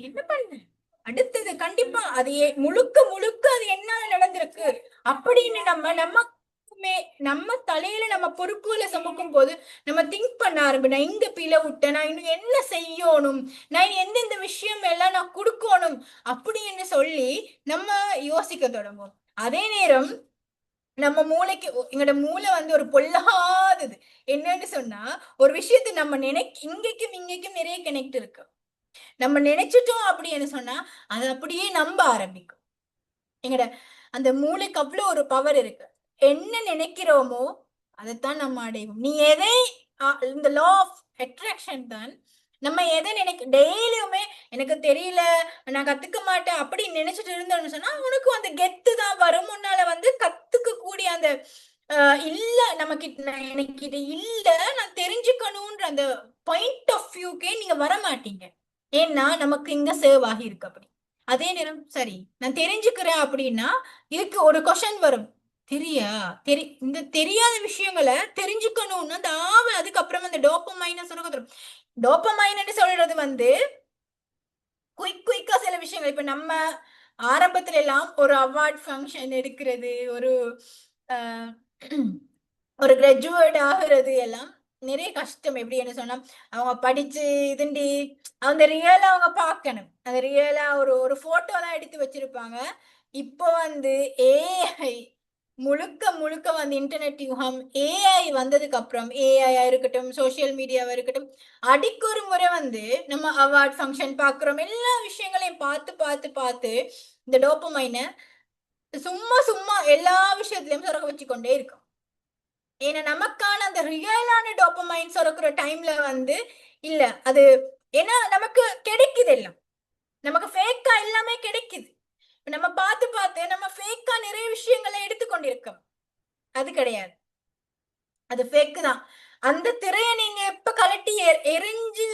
என்ன பண்ண அடுத்தது கண்டிப்பா அது முழுக்க அது என்ன நடந்திருக்கு அப்படின்னு நம்ம தலையில நம்ம பொறுப்புகளை சுமக்கும் போது நம்ம திங்க் பண்ண ஆரம்பி, நான் இங்க பிழை விட்டேன், நான் இன்னும் என்ன செய்யணும், நான் எந்தெந்த விஷயம் எல்லாம் நான் கொடுக்கணும் அப்படின்னு சொல்லி நம்ம யோசிக்க தொடங்குவோம். அதே நேரம் நம்ம மூளைக்கு எங்களோட மூளை வந்து ஒரு பொல்லாதது என்னன்னு சொன்னா ஒரு விஷயத்தை நம்ம இங்கேக்கும் நிறைய கனெக்ட் இருக்கு. நம்ம நினைச்சிட்டோம் அப்படின்னு சொன்னா அது அப்படியே நம்ப ஆரம்பிக்கும். எங்கட அந்த மூளைக்கு அவ்வளவு ஒரு பவர் இருக்கு. என்ன நினைக்கிறோமோ அதைத்தான் நம்ம அடைவோம். நீ எதை இந்த லா ஆஃப் அட்ராக்ஷன் தான். நம்ம எதை டெய்லியுமே எனக்கு தெரியல, நான் கத்துக்க மாட்டேன் அப்படி நினைச்சிட்டு இருந்தோம்னு சொன்னா உனக்கு அந்த கெத்து தான் வரும். முன்னால வந்து கத்துக்க கூடிய அந்த இல்ல எனக்கு இது இல்ல நான் தெரிஞ்சுக்கணும்ன்ற அந்த பாயிண்ட் ஆஃப் வியூக்கே நீங்க வர மாட்டீங்க. ஏன்னா நமக்கு இங்க சேவ் ஆகி இருக்கு. அப்படி அதே நேரம் சரி நான் தெரிஞ்சுக்கிறேன் அப்படின்னா இதுக்கு ஒரு கொஸ்டின் வரும், இந்த தெரியாத விஷயங்களை தெரிஞ்சுக்கணும்னு அந்த அதுக்கப்புறம் அந்த டோபமைன் சொல்றோம். டோபமைன் சொல்றது வந்து குயிக்கா சில விஷயங்கள். இப்ப நம்ம ஆரம்பத்துல எல்லாம் ஒரு அவார்ட் ஃபங்க்ஷன் எடுக்கிறது, ஒரு கிராஜுவேட் ஆகுறது எல்லாம் நிறைய கஷ்டம். எப்படி என்ன சொன்னா அவங்க படிச்சு அந்த ரியலா அவங்க பார்க்கணும். அந்த ரியலா ஒரு போட்டோ தான் எடுத்து வச்சிருப்பாங்க. இப்போ வந்து ஏஐ முழுக்க முழுக்க வந்து இன்டர்நெட் யுகம், ஏஐ வந்ததுக்கு அப்புறம் ஏஐயா இருக்கட்டும், சோசியல் மீடியாவா இருக்கட்டும், அடிக்கு ஒரு முறை வந்து நம்ம அவார்ட் ஃபங்க்ஷன் பாக்குறோம், எல்லா விஷயங்களையும் பார்த்து பார்த்து பார்த்து இந்த டோப்பமைனை சும்மா சும்மா எல்லா விஷயத்திலயும் சுரக்க வச்சு கொண்டே இருக்கும். ஏன்னா நமக்கான அந்த ரியலான டோப்பமைன் சுரக்கிற டைம்ல வந்து இல்ல அது, ஏன்னா நமக்கு கிடைக்குது எல்லாம், நமக்கு ஃபேக்கா எல்லாமே கிடைக்குது. நம்ம பார்த்து பார்த்து நம்ம ஃபேக்கா நிறைய விஷயங்களை எடுத்துக்கொண்டிருக்கோம். அது கிடையாது, அது ஃபேக்கு தான். அந்த திரையை நீங்க எப்ப கலட்டி எரிஞ்சு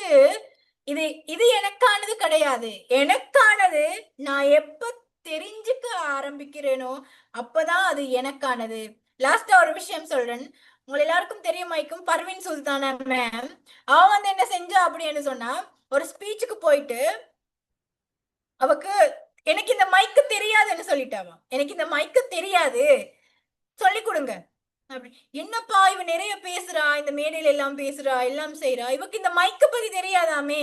இது இது எனக்கானது கிடையாது, எனக்கானது நான் எப்ப தெரிஞ்சுக்க ஆரம்பிக்கிறேனோ அப்பதான் அது எனக்கானது. லாஸ்டா ஒரு விஷயம் சொல்றேன், உங்க எல்லாருக்கும் தெரியுமாய்க்கும், பர்வீன் சுல்தானா மேம் அவ வந்து என்ன செஞ்சா அப்படின்னு சொன்னா, ஒரு ஸ்பீச்சுக்கு போயிட்டு அவக்கு எனக்கு இந்த மைக்கு தெரியாதுன்னு சொல்லிட்டாவா, எனக்கு இந்த மைக்கு தெரியாது சொல்லி கொடுங்க அப்படி. என்னப்பா இவ நிறைய பேசுறா, இந்த மேடையில எல்லாம் பேசுறா, எல்லாம் செய்யறா, இவக்கு இந்த மைக்க பத்தி தெரியாதாமே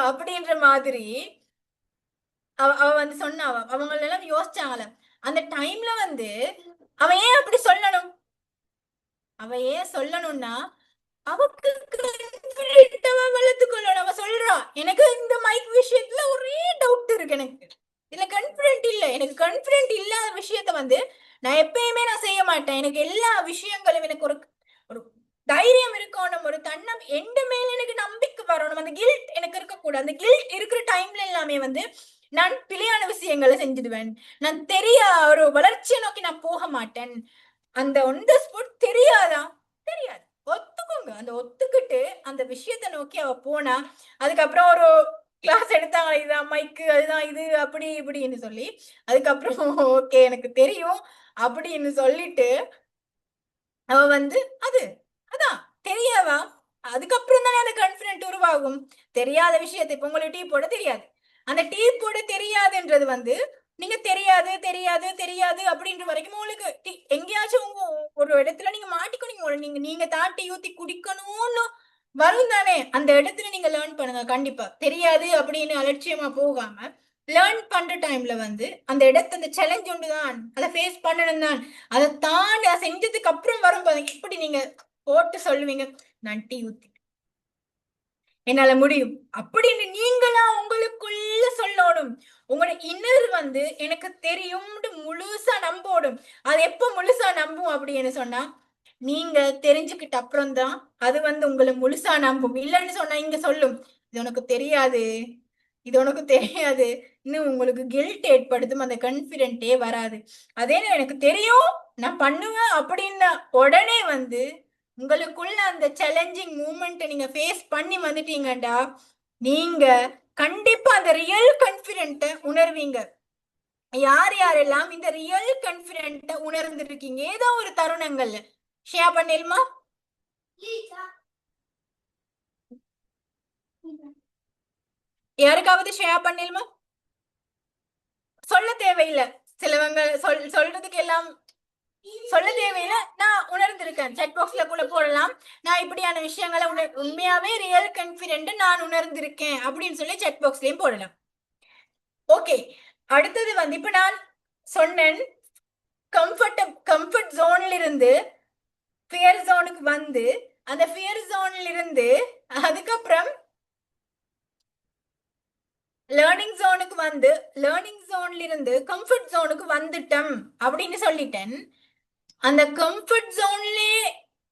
அப்படின்ற மாதிரி அவ வந்து சொன்னாவ. அவங்க எல்லாம் யோசிச்சாங்கல்ல அந்த டைம்ல வந்து அவன் ஏன் அப்படி சொல்லணும், அவ ஏன் சொல்லணும்னா அவக்கு வளர்த்துக்கொள்ளணும். அவ சொல்றா எனக்கு இந்த மைக் விஷயத்துல ஒரே டவுட் இருக்கு, எனக்கு இதுல கான்பிடென்ட் இல்ல, எனக்கு கான்பிடென்ட் இல்லாத விஷயத்த வந்து நான் எப்பயுமே நான் செய்ய மாட்டேன். எனக்கு எல்லா விஷயங்களும் எனக்கு ஒரு ஒரு தைரியம் இருக்கணும், ஒரு தன்னம் எந்த மேல எனக்கு நம்பிக்கை வரணும், அந்த கில்ட் எனக்கு இருக்கக்கூடாது. அந்த கில்ட் இருக்கிற டைம்ல எல்லாமே வந்து நான் பிழையான விஷயங்களை செஞ்சிடுவேன், நான் ஒரு வளர்ச்சியை நோக்கி நான் போக மாட்டேன். அந்த ஒன் த ஸ்பாட் தெரியாதா, தெரியாது, ஒத்துக்கோங்க. அந்த ஒத்துக்கிட்டு அந்த விஷயத்த நோக்கி அவ போனா, அதுக்கப்புறம் ஒரு கிளாஸ் எடுத்தாங்க, இதுதான் மைக்கு, அதுதான் இது, அப்படி இப்படின்னு சொல்லி, அதுக்கப்புறம் ஓகே எனக்கு தெரியும் அப்படின்னு சொல்லிட்டு அவ வந்து அதான் தெரியாவா, அதுக்கப்புறம் தானே அந்த கான்பிடென்ட் உருவாகும். தெரியாத விஷயத்தை இப்ப உங்களுக்கு டீ போட தெரியாது, அந்த டீ போட தெரியாதுன்றது வந்து நீங்க தெரியாது தெரியாது தெரியாது அப்படின்ற வரைக்கும் உங்களுக்கு எங்கேயாச்சும் உங்க ஒரு இடத்துல நீங்க மாட்டிக்கணும், நீங்க தான் டீ ஊத்தி குடிக்கணும்னு வரும் தானே, அந்த இடத்துல நீங்க லேர்ன் பண்ணுங்க. கண்டிப்பா தெரியாது அப்படின்னு அலட்சியமா போகாம லேர்ன் பண்ற டைம்ல வந்து அந்த இடத்த அந்த சேலஞ்ச் ஒன்று தான், அதை ஃபேஸ் பண்ணணும் தான். அதை தாண்டி செஞ்சதுக்கு அப்புறம் வரும் இப்படி நீங்க போட்டு சொல்லுவீங்க, நான் டீ ஊத்தி என்னால முடியும் அப்படின்னு நீங்களா உங்களுக்குள்ள சொல்லணும். உங்களோட இன்னர் வந்து எனக்கு தெரியும் முழுசா நம்போடும். அது எப்ப முழுசா நம்பும் அப்படின்னு சொன்னா, நீங்க தெரிஞ்சுக்கிட்ட அப்புறம் தான் அது வந்து உங்களை முழுசா நம்பும். இல்லைன்னு சொன்னா இங்க சொல்லும், இது உனக்கு தெரியாது, இது உனக்கு தெரியாது, இன்னும் உங்களுக்கு கில்ட் ஏற்படுத்தும், அந்த கான்பிடென்ட்டே வராது. அதே எனக்கு தெரியும் நான் பண்ணுவேன் அப்படின்னா உடனே வந்து உங்களுக்குள்ள அந்த சேலஞ்சிங் மூமெண்ட் நீங்க ஃபேஸ் பண்ணி வந்துட்டீங்கடா, நீங்க கண்டிப்பா அந்த ரியல் கான்பிடென்ட்ட உணர்வீங்க. யார் யாரெல்லாம் இந்த ரியல் கான்பிடென்ட்ட உணர்ந்திருக்கீங்க ஏதோ ஒரு தருணங்கள்ல ஷேர் பண்ணிருமா? யாருக்காவது ஷேர் பண்ணிருமா? சொல்ல தேவையில்லை, சிலவங்க சொல்றதுக்கு எல்லாம் சொல்ல தேவையில்ல, நான் உணர்ந்திருக்கேன். செக் பாக்ஸ்ல கூட போடலாம், நான் இப்படியான விஷயங்களை உண்மையாவே ரியல் கான்பிடென்ட் நான் உணர்ந்திருக்கேன் அப்படின்னு சொல்லி செக் பாக்ஸ்லயும் போடலாம். ஓகே, அடுத்தது வந்து இப்ப நான் சொன்னேன் கம்ஃபர்ட் ஜோன்ல இருந்து ஃபியர் ஜோனுக்கு வந்து, அந்த ஃபியர் ஜோன்ல இருந்து அதுக்கப்புறம் லேர்னிங் ஜோனுக்கு வந்து, லேர்னிங் ஜோன்ல இருந்து கம்ஃபர்ட் ஜோனுக்கு வந்துட்டோம் அப்படின்னு சொல்லிட்டேன். அந்த கம்ஃபர்ட் ஜோன்லயே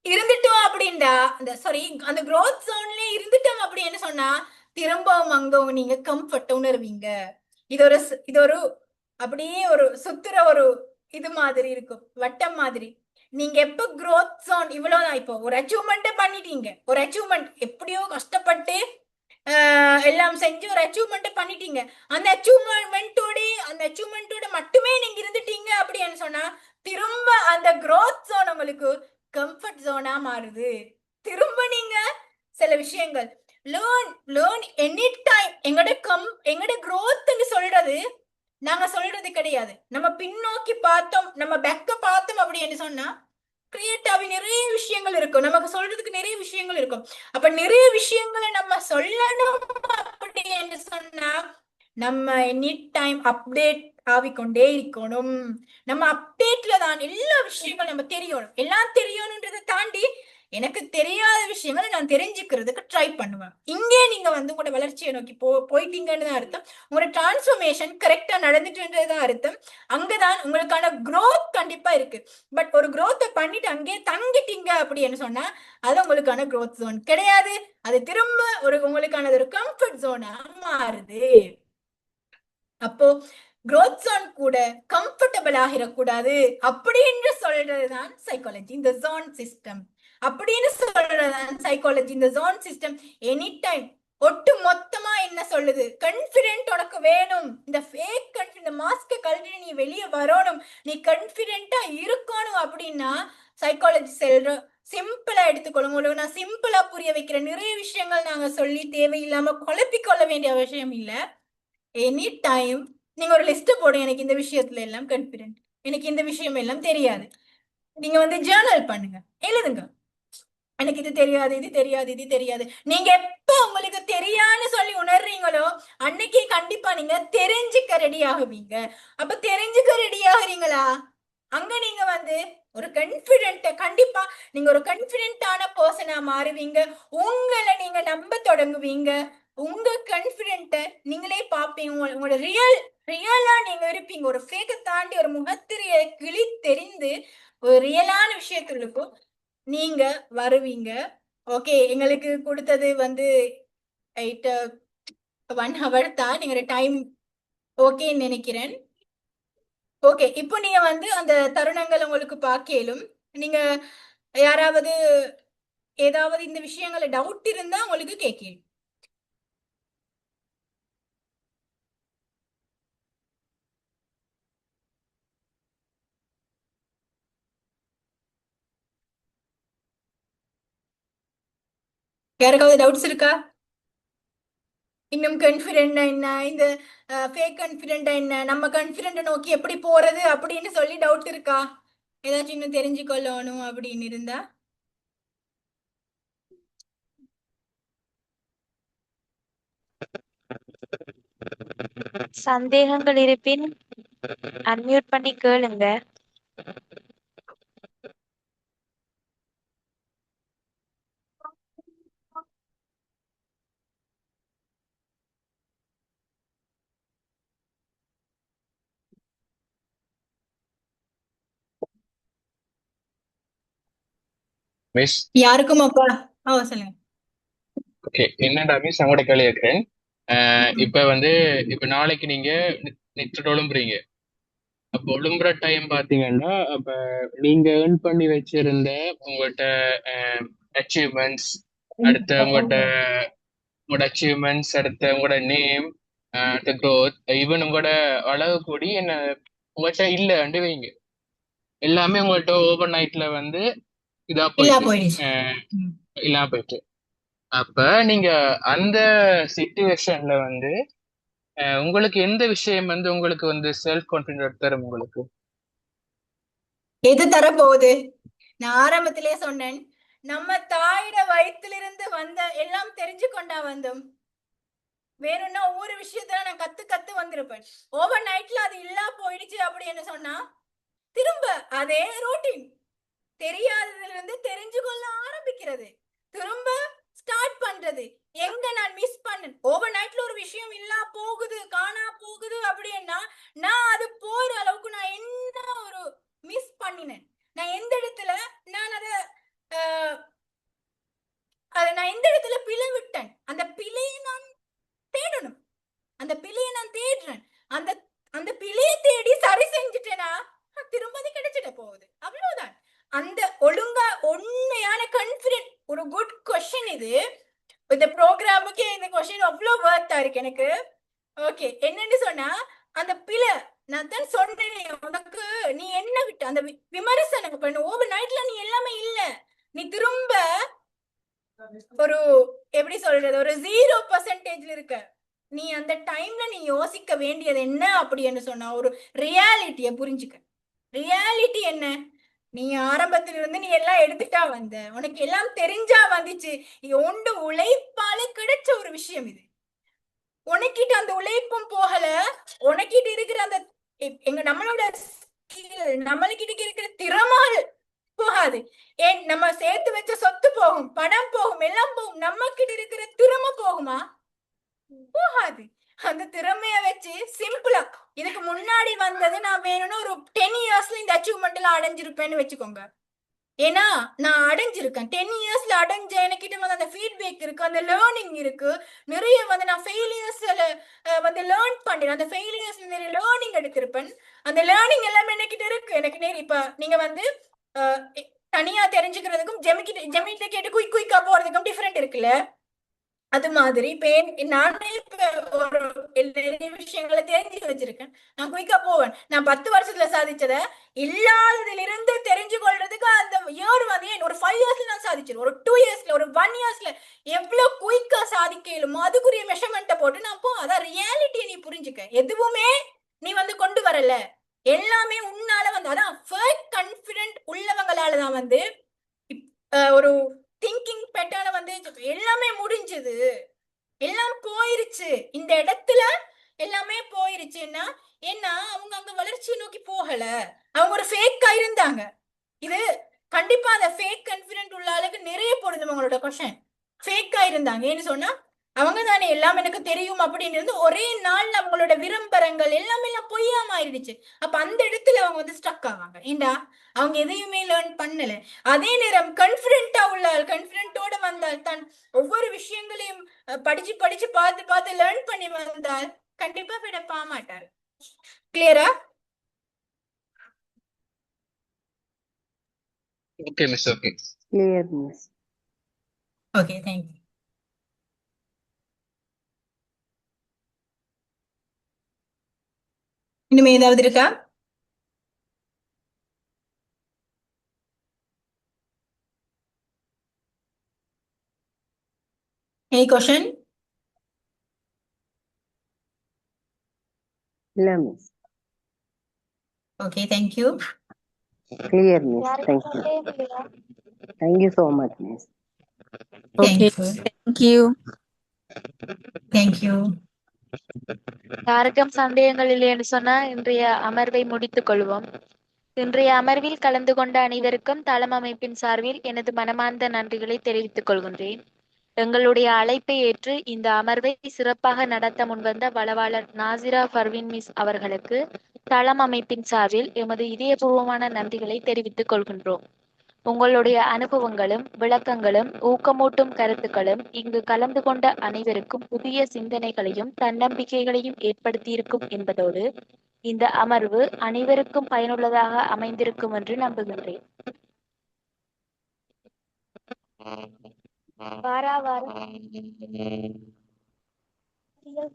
இருந்துட்டோம் அப்படின்டா, அந்த சாரி அந்த growth ஜோன்லயே இருந்துட்டோம் அப்படின்னு சொன்னா திரும்பவும் அங்க நீங்க கம்ஃபர்ட் உணர்வீங்க. இது ஒரு அப்படியே ஒரு சுத்துற ஒரு இது மாதிரி இருக்கும், வட்டம் மாதிரி. நீங்க எப்ப growth zone இவ்வளவுதான், இப்போ ஒரு அச்சீவ்மெண்ட் பண்ணிட்டீங்க, ஒரு அச்சீவ்மெண்ட் எப்படியோ கஷ்டப்பட்டு எல்லாம் செஞ்சு ஒரு அச்சீவ்மெண்ட் பண்ணிட்டீங்க, அந்த அச்சீவ்மெண்டோட மட்டுமே நீங்க இருந்துட்டீங்க அப்படின்னு சொன்னா திரும்ப அந்த growth zone உங்களுக்கு கம்ஃபர்ட் ஜோனா மாறுது. திரும்ப நீங்க சில விஷயங்கள் லேர்ன் எனி டைம். எங்கட growthன்னு சொல்றது நாங்க சொல்றது கிடையாது, நம்ம பின்னோக்கி பார்த்தோம், நம்ம பேக்க பார்த்தோம் அப்படின்னு சொன்னா கிரியேட்டாவே நிறைய விஷயங்கள் இருக்கும், நமக்கு சொல்றதுக்கு நிறைய விஷயங்கள் இருக்கும். அப்ப நிறைய விஷயங்களை நம்ம சொல்லணும் அப்படின்னு சொன்னா நம்ம எனி டைம் ஆவிக்கொண்டே இருக்கணும். நம்ம அப்டேட்ல தான் எல்லா விஷயங்களும் நம்ம தெரியணும். எல்லாம் தெரியணும்ன்றதை தாண்டி எனக்கு தெரியாத விஷயங்களை நான் தெரிஞ்சுக்கிறதுக்கு ட்ரை பண்ணுவேன். இங்கே நீங்க வந்து உங்களோட வளர்ச்சியை நோக்கி போயிட்டீங்கன்னு தான் அர்த்தம். உங்களோட டிரான்ஸ்ஃபர்மேஷன் கரெக்டா நடந்துட்டுன்றதுதான் அர்த்தம். அங்கதான் உங்களுக்கான growth கண்டிப்பா இருக்கு. பட் ஒரு growth பண்ணிட்டு அங்கே தங்கிட்டீங்க அப்படின்னு சொன்னா அது உங்களுக்கான growth zone கிடையாது. அது திரும்ப உங்களுக்கான ஒரு கம்ஃபர்ட் ஜோனா மாறுது. அப்போ growth zone கூட கம்ஃபர்டபிள் ஆகிடக்கூடாது அப்படின்னு சொல்றதுதான் சைக்காலஜி. இந்த ஜோன் சிஸ்டம் அப்படின்னு சொல்றதுதான் சைக்காலஜி. இந்த ஜோன் சிஸ்டம் எனி டைம் ஒட்டு மொத்தமா என்ன சொல்லுது, கான்ஃபிடென்ட் உனக்கு வேணும், இந்த ஃபேக் கான்ஃபிடென்ட், இந்த மாஸ்க கழட்டி நீ வெளியே வரணும், நீ கான்ஃபிடென்ட்டா இருக்கணும் அப்படின்னா சைக்காலஜி சொல்ற சிம்பிளா எடுத்துக்கொள்ளுங்க. உங்களுக்கு நான் சிம்பிளா புரிய வைக்கிறேன். நிறைய விஷயங்கள் நாங்க சொல்லி தேவையில்லாம குழப்பிக்கொள்ள வேண்டிய அவசியம் இல்ல. எனி டைம் நீங்க ஒரு லிஸ்ட் போடுங்க, எனக்கு இந்த விஷயத்துல எல்லாம் கான்ஃபிடென்ட், எனக்கு இந்த விஷயம் எல்லாம் தெரியாது. நீங்க வந்து ஜேர்னல் பண்ணுங்க, எழுதுங்க, எனக்கு இது தெரியாது, இது தெரியாது, இது தெரியாது. நீங்க எப்ப உங்களுக்கு தெரியான்னு சொல்லி உணர்றீங்களோ அன்னைக்கு கண்டிப்பா நீங்க தெரிஞ்சுக்க ரெடி ஆகுவீங்க. அப்ப தெரிஞ்சுக்க ரெடி ஆகுறீங்களா, அங்க நீங்க வந்து ஒரு கான்ஃபிடென்ட், கண்டிப்பா நீங்க ஒரு கான்ஃபிடென்ட்டான பர்சனா மாறுவீங்க. உங்களை நீங்க நம்ப தொடங்குவீங்க. உங்க கான்ஃபிடென்ட்ட நீங்களே பாப்பீங்க. உங்களோட ரியலா நீங்க இருப்பீங்க. ஒரு ஃபேக்க தாண்டி ஒரு முகத்திரையை கிளி தெரிந்து ஒரு ரியலான விஷயத்துக்கும் நீங்க வருவீங்க. ஓகே, எங்களுக்கு கொடுத்தது வந்து 1 hour தான் நீங்க டைம் ஓகேன்னு நினைக்கிறேன். ஓகே, இப்போ நீங்க வந்து அந்த தருணங்கள் உங்களுக்கு பார்க்கலும், நீங்க யாராவது ஏதாவது இந்த விஷயங்களை டவுட் இருந்தா உங்களுக்கு கேட்கணும். யாருக்காவது டவுட்ஸ் இருக்கா? இன்னும் கான்ஃபிடென்ட் என்ன, இந்த ஃபேக் கான்ஃபிடென்ட் என்ன, நம்ம கான்ஃபிடென்ட் நோக்கி எப்படி போறது அப்படின்னு சொல்லி டவுட் இருக்கா? ஏதாச்சும் இன்னும் தெரிஞ்சுக்கொள்ளணும் அப்படின்னு இருந்தா சந்தேகங்கள் இருப்பின் அன்மியூட் பண்ணி கேளுங்க. மிஸ் யாருக்கும் அப்பா சொல்லுங்க. ஓகே, என்னடா மிஸ் அவங்களோட கேள்வி கேட்கிறேன். இப்ப வந்து இப்ப நாளைக்கு நீங்க நெக்ஸ்ட் ஒழும்புறீங்க. அப்போ ஒழும்புற டைம் பாத்தீங்கன்னா அப்ப நீங்க ஏர்ன் பண்ணி வச்சிருந்த உங்கள்கிட்ட அச்சீவ்மெண்ட்ஸ், அடுத்த உங்களோட அச்சீவ்மெண்ட்ஸ், அடுத்த உங்களோட நேம், அடுத்த க்ரோத், ஈவன் உங்களோட அளவு கூடி என்ன உங்கள்கிட்ட இல்லைன்னு வைங்க. எல்லாமே உங்கள்கிட்ட ஓவர் நைட்ல வந்து இதா போயிட்டு இல்லாம போயிட்டு, அப்ப நீங்க அந்த சிச்சுவேஷன்ல வந்து உங்களுக்கு எந்த விஷயம் வந்து உங்களுக்கு வந்து செல்ஃப் கான்பிடன்ட் தரும்? உங்களுக்கு எது தரப்போகுது? நான் ஆரம்பத்திலே சொன்னேன், நம்ம தாயிட வயிற்றிலிருந்து வந்த எல்லாம் தெரிஞ்சு கொண்டா வந்தோம். வேணும்னா ஒவ்வொரு விஷயத்துல நான் கத்து வந்திருப்பேன். ஓவர் நைட்ல அது இல்லா போயிடுச்சு அப்படின்னு சொன்னா திரும்ப அதே ரூட்டீன், தெரியாததுல இருந்து தெரிஞ்சு கொள்ள ஆரம்பிக்கிறது, திரும்ப ஸ்டார்ட் பண்றது. எங்க நான் மிஸ் பண்ணேன், ஓவர் நைட்ல ஒரு விஷயம் இல்லா போகுது, காணா போகுது அப்படின்னா நான் அது போற அளவுக்கு நான் என்ன ஒரு மிஸ் பண்ணினேன், நான் எந்த இடத்துல நான் நான் எந்த இடத்துல பிழை விட்டேன், அந்த பிழையை நான் தேடணும். அந்த பிழையை நான் தேடுறேன். அந்த அந்த பிழையை தேடி சரி செஞ்சுட்டேனா திரும்ப அது கிடைச்சிட போகுது, அவ்வளவுதான். அந்த ஒழுங்கா உண்மையான கான்ஃபிடென்ட். ஒரு குட் கொஸ்டின் இது. இந்த ப்ரோக்ராமுக்கே இந்த கொஸ்டின் அவ்வளவு வர்த்தா இருக்கு எனக்கு. ஓகே, என்னன்னு சொன்னா அந்த பிழை நான் தான் சொன்னேன் உனக்கு, நீ என்ன விட்ட அந்த விமர்சனம் பண்ண ஓவர் நைட்ல நீ எல்லாமே இல்ல, நீ திரும்ப ஒரு எப்படி சொல்றது ஒரு 0% இருக்க. நீ அந்த டைம்ல நீ யோசிக்க வேண்டியது என்ன அப்படின்னு சொன்னா ஒரு ரியாலிட்டிய புரிஞ்சுக்க. ரியாலிட்டி என்ன, நீ ஆரம்பத்துல இருந்து நீ எல்லாம் எடுத்துட்டா வந்த, உனக்கு எல்லாம் தெரிஞ்சா வந்துச்சு, ஒன்று உழைப்பால கிடைச்ச ஒரு விஷயம் இது. உனக்கிட்ட அந்த உழைப்பும் போகல, உனக்கிட்ட இருக்கிற அந்த எங்க நம்மளோட skill, நம்மளுக்கு இருக்கிற திறமால் போகாது. ஏன் நம்ம சேர்த்து வச்ச சொத்து போகும், பணம் போகும், எல்லாம் போகும். நம்ம கிட்ட இருக்கிற திறமை போகுமா? போகாது. அந்த திறமைய வச்சு சிம்பிளா இதுக்கு முன்னாடி வந்தது நான் வேணும்னு ஒரு 10 இயர்ஸ்ல இந்த அச்சீவ்மெண்ட் எல்லாம் அடைஞ்சிருப்பேன்னு வச்சுக்கோங்க. ஏன்னா நான் அடைஞ்சிருக்கேன். 10 இயர்ஸ்ல அடைஞ்ச எனக்கிட்ட வந்து அந்த ஃபீட்பேக் இருக்கு, அந்த லேர்னிங் இருக்கு. நிறைய வந்து நான் ஃபெயிலியர்ஸ்ல வந்து லேர்ன் பண்ணேன். அந்த ஃபெயிலியர்ஸ்ல நிறைய லேர்னிங் எடுத்திருப்பேன். அந்த லேர்னிங் எல்லாமே என்கிட்ட இருக்கு. எனக்கு இப்ப நீங்க வந்து தனியா தெரிஞ்சுக்கிறதுக்கும் ஜெமிகிட்ட கேட்டு குயிக்கா போறதுக்கும் டிஃபரெண்ட் இருக்குல்ல. அது மாதிரி நானே ஒரு நிறைய விஷயங்களை தெரிஞ்சு வச்சிருக்கேன். நான் குயிக்கா போவேன். நான் 10 வருஷத்துல சாதிச்சத இல்லாததுல இருந்து தெரிஞ்சு கொள்றதுக்கு அந்த இயர் வந்து ஒரு 5 இயர்ஸ்ல நான் சாதிச்சிருவேன். ஒரு 2 இயர்ஸ்ல, ஒரு 1 இயர்ஸ்ல எவ்வளவு குயிக்கா சாதிக்கலுமோ அதுக்குரிய மெஷர்மெண்ட்டை போட்டு நான் அதான் ரியாலிட்டியை நீ புரிஞ்சுக்க. எதுவுமே நீ வந்து கொண்டு வரல, எல்லாமே உன்னால வந்து அதான் ஃபர்ஸ்ட் கான்ஃபிடென்ட் உள்ளவங்களாலதான் வந்து ஒரு திங்கிங் பேட்டர்ன வந்து எல்லாமே முடிஞ்சது, எல்லாம் போயிருச்சு. இந்த இடத்துல எல்லாமே போயிருச்சுன்னா ஏன்னா அவங்க அங்க வளர்ச்சியை நோக்கி போகல, அவங்க ஒரு ஃபேக்கா இருந்தாங்க. இது கண்டிப்பா அந்த ஃபேக் கான்ஃபிடென்ட் உள்ள ஆளுக்கு நிறைய போடுது உங்களோட கொஸ்டின். ஃபேக்கா இருந்தாங்க ஏன்னு சொன்னா அவங்க தானே எல்லாம் எனக்கு தெரியும் அப்படின்னு இருந்து ஒரே நாள்ல அவங்களோட விரும்பரங்கள் எல்லாமே எல்லாம் பொய்யா மாறிடுச்சு. அப்ப அந்த இடத்துல அவங்க வந்து ஸ்டக் ஆவாங்க. ஏண்டா அவங்க எதையுமே லேர்ன் பண்ணல. அதே நேரம் கான்ஃபிடென்ட்டா உள்ளால், கான்ஃபிடென்ட்டோட வந்தால், தான் ஒவ்வொரு விஷயங்களையும் படிச்சு படிச்சு பார்த்து பார்த்து லேர்ன் பண்ணி வந்தால் கண்டிப்பா விடப்பா மாட்டார். கிளியரா? Okay miss. Okay clear miss. Okay, thank you. இனிமே ஏதாவது இருக்கா? Any question? இல்ல miss. Okay, thank you. Clear miss. யாருக்கும் தேங்க்யூ. சந்தேகம் இல்லையா? Thank you so much miss. Thank Okay, you. thank you. Thank you. யாருக்கும் சந்தேகங்கள் இல்லை என்று சொன்னா இன்றைய அமர்வை முடித்துக் கொள்வோம். இன்றைய அமர்வில் கலந்து கொண்ட அனைவருக்கும் தளம் அமைப்பின் சார்பில் எனது மனமார்ந்த நன்றிகளை தெரிவித்துக் கொள்கின்றேன். எங்களுடைய அழைப்பை ஏற்று இந்த அமர்வை சிறப்பாக நடத்த முன்வந்த வளவாளர் நாசிரா பர்வீன் மிஸ் அவர்களுக்கு தளம் அமைப்பின் சார்பில் எமது இதயபூர்வமான நன்றிகளை தெரிவித்துக் கொள்கின்றோம். உங்களுடைய அனுபவங்களும் விளக்கங்களும் ஊக்கமூட்டும் கருத்துக்களும் இங்கு கலந்து கொண்ட அனைவருக்கும் புதிய சிந்தனைகளையும் தன்னம்பிக்கைகளையும் ஏற்படுத்தியிருக்கும் என்பதோடு இந்த அமர்வு அனைவருக்கும் பயனுள்ளதாக அமைந்திருக்கும் என்று நம்புகின்றேன்.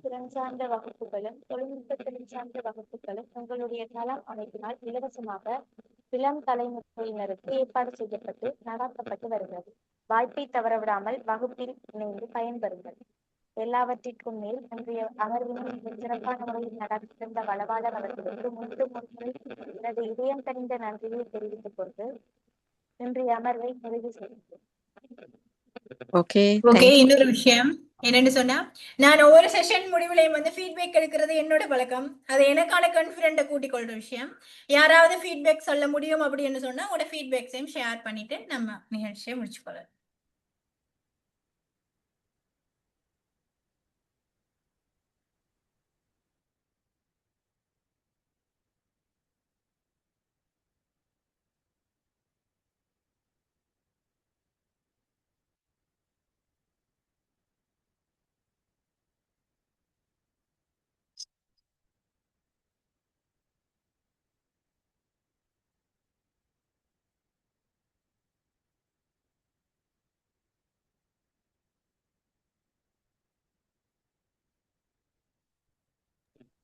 திறன் சார்ந்த வகுப்புகளும் தொழில்நுட்ப திறன் சார்ந்த வகுப்புகளும் உங்களுடைய தளம் அமைப்பினால் இலவசமாக இளம் தலைமுறையினருக்கு ஏற்பாடு செய்யப்பட்டு நடத்தப்பட்டு வருகிறது. வாய்ப்பை தவறவிடாமல் வகுப்பில் இணைந்து பயன்பெறுங்கள். எல்லாவற்றிற்கும் மேல் இன்றைய அமர்வினை சிறப்பான முறையில் நடத்திருந்த வளவாளர் அவர்களுக்கு மீண்டும் ஒருமுறை எனது இதயம் கனிந்த நன்றியை தெரிவித்துக் கொண்டு இன்றைய அமர்வை நிறைவு செய்கிறேன். Okay, okay, thank you. இன்னொரு விஷயம் என்னன்னு சொன்னா நான் ஒவ்வொரு செஷன் முடிவுலையும் வந்து ஃபீட்பேக் எடுக்கிறது என்னோட பழக்கம். அது எனக்கான கான்ஃபிடென்ட்டை கூட்டிக் கொள்ற விஷயம். யாராவது ஃபீட்பேக் சொல்ல முடியும் அப்படின்னு சொன்னா உங்களோட ஃபீட்பேக்ஸையும் ஷேர் பண்ணிட்டு நம்ம நிகழ்ச்சியை முடிச்சுக்கொள்ளலாம்.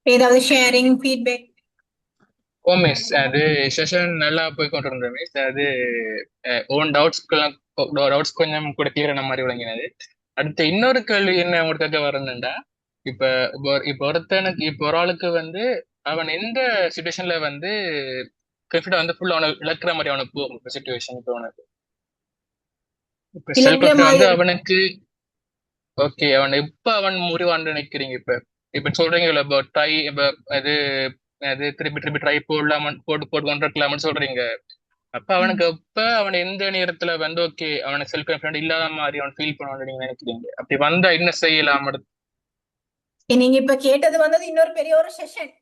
ஏதாவது ஷேரிங் ஃபீட்பேக்? ஓ மிஸ், அது செஷன் நல்லா போய் கொண்டிருந்தோம் மிஸ். அது ஓன் டவுட்ஸ் கொஞ்சம் கூட கிளியரான மாதிரி விளங்கினது. அடுத்து இன்னொரு கேள்வி என்ன உங்களுக்காக வரணும்டா, இப்ப ஒருத்தனுக்கு ஒரு ஆளுக்கு வந்து அவன் எந்த சுச்சுவேஷன்ல வந்து கான்ஃபிடன்ட் வந்து ஃபுல்லா அவனை இழக்கிற மாதிரி அவனுக்கு போகும் சுச்சுவேஷன். இப்போ அவனுக்கு இப்ப செல்ஃப் கான்ஃபிடன்ட் வந்து அவனுக்கு ஓகே, அவன் எப்ப அவன் முடிவான்னு நினைக்கிறீங்க? இப்ப சொல்றீங்க அது அது திருப்பி திருப்பி ட்ரை போட்டு போட்டு கொண்டிருக்கலாம்னு சொல்றீங்க. அப்ப அவனுக்கு எப்ப அவன் எந்த நேரத்துல வந்து ஓகே அவனை செல்ஃப் கான்பிடன்ட் இல்லாத மாதிரி அவன் ஃபீல் பண்ணுவான்னு நீங்க நினைக்கிறீங்க? அப்படி வந்தா என்ன செய்யலாம்? நீங்க இப்ப கேட்டது வந்தது இன்னொரு பெரிய ஒரு செஷன்.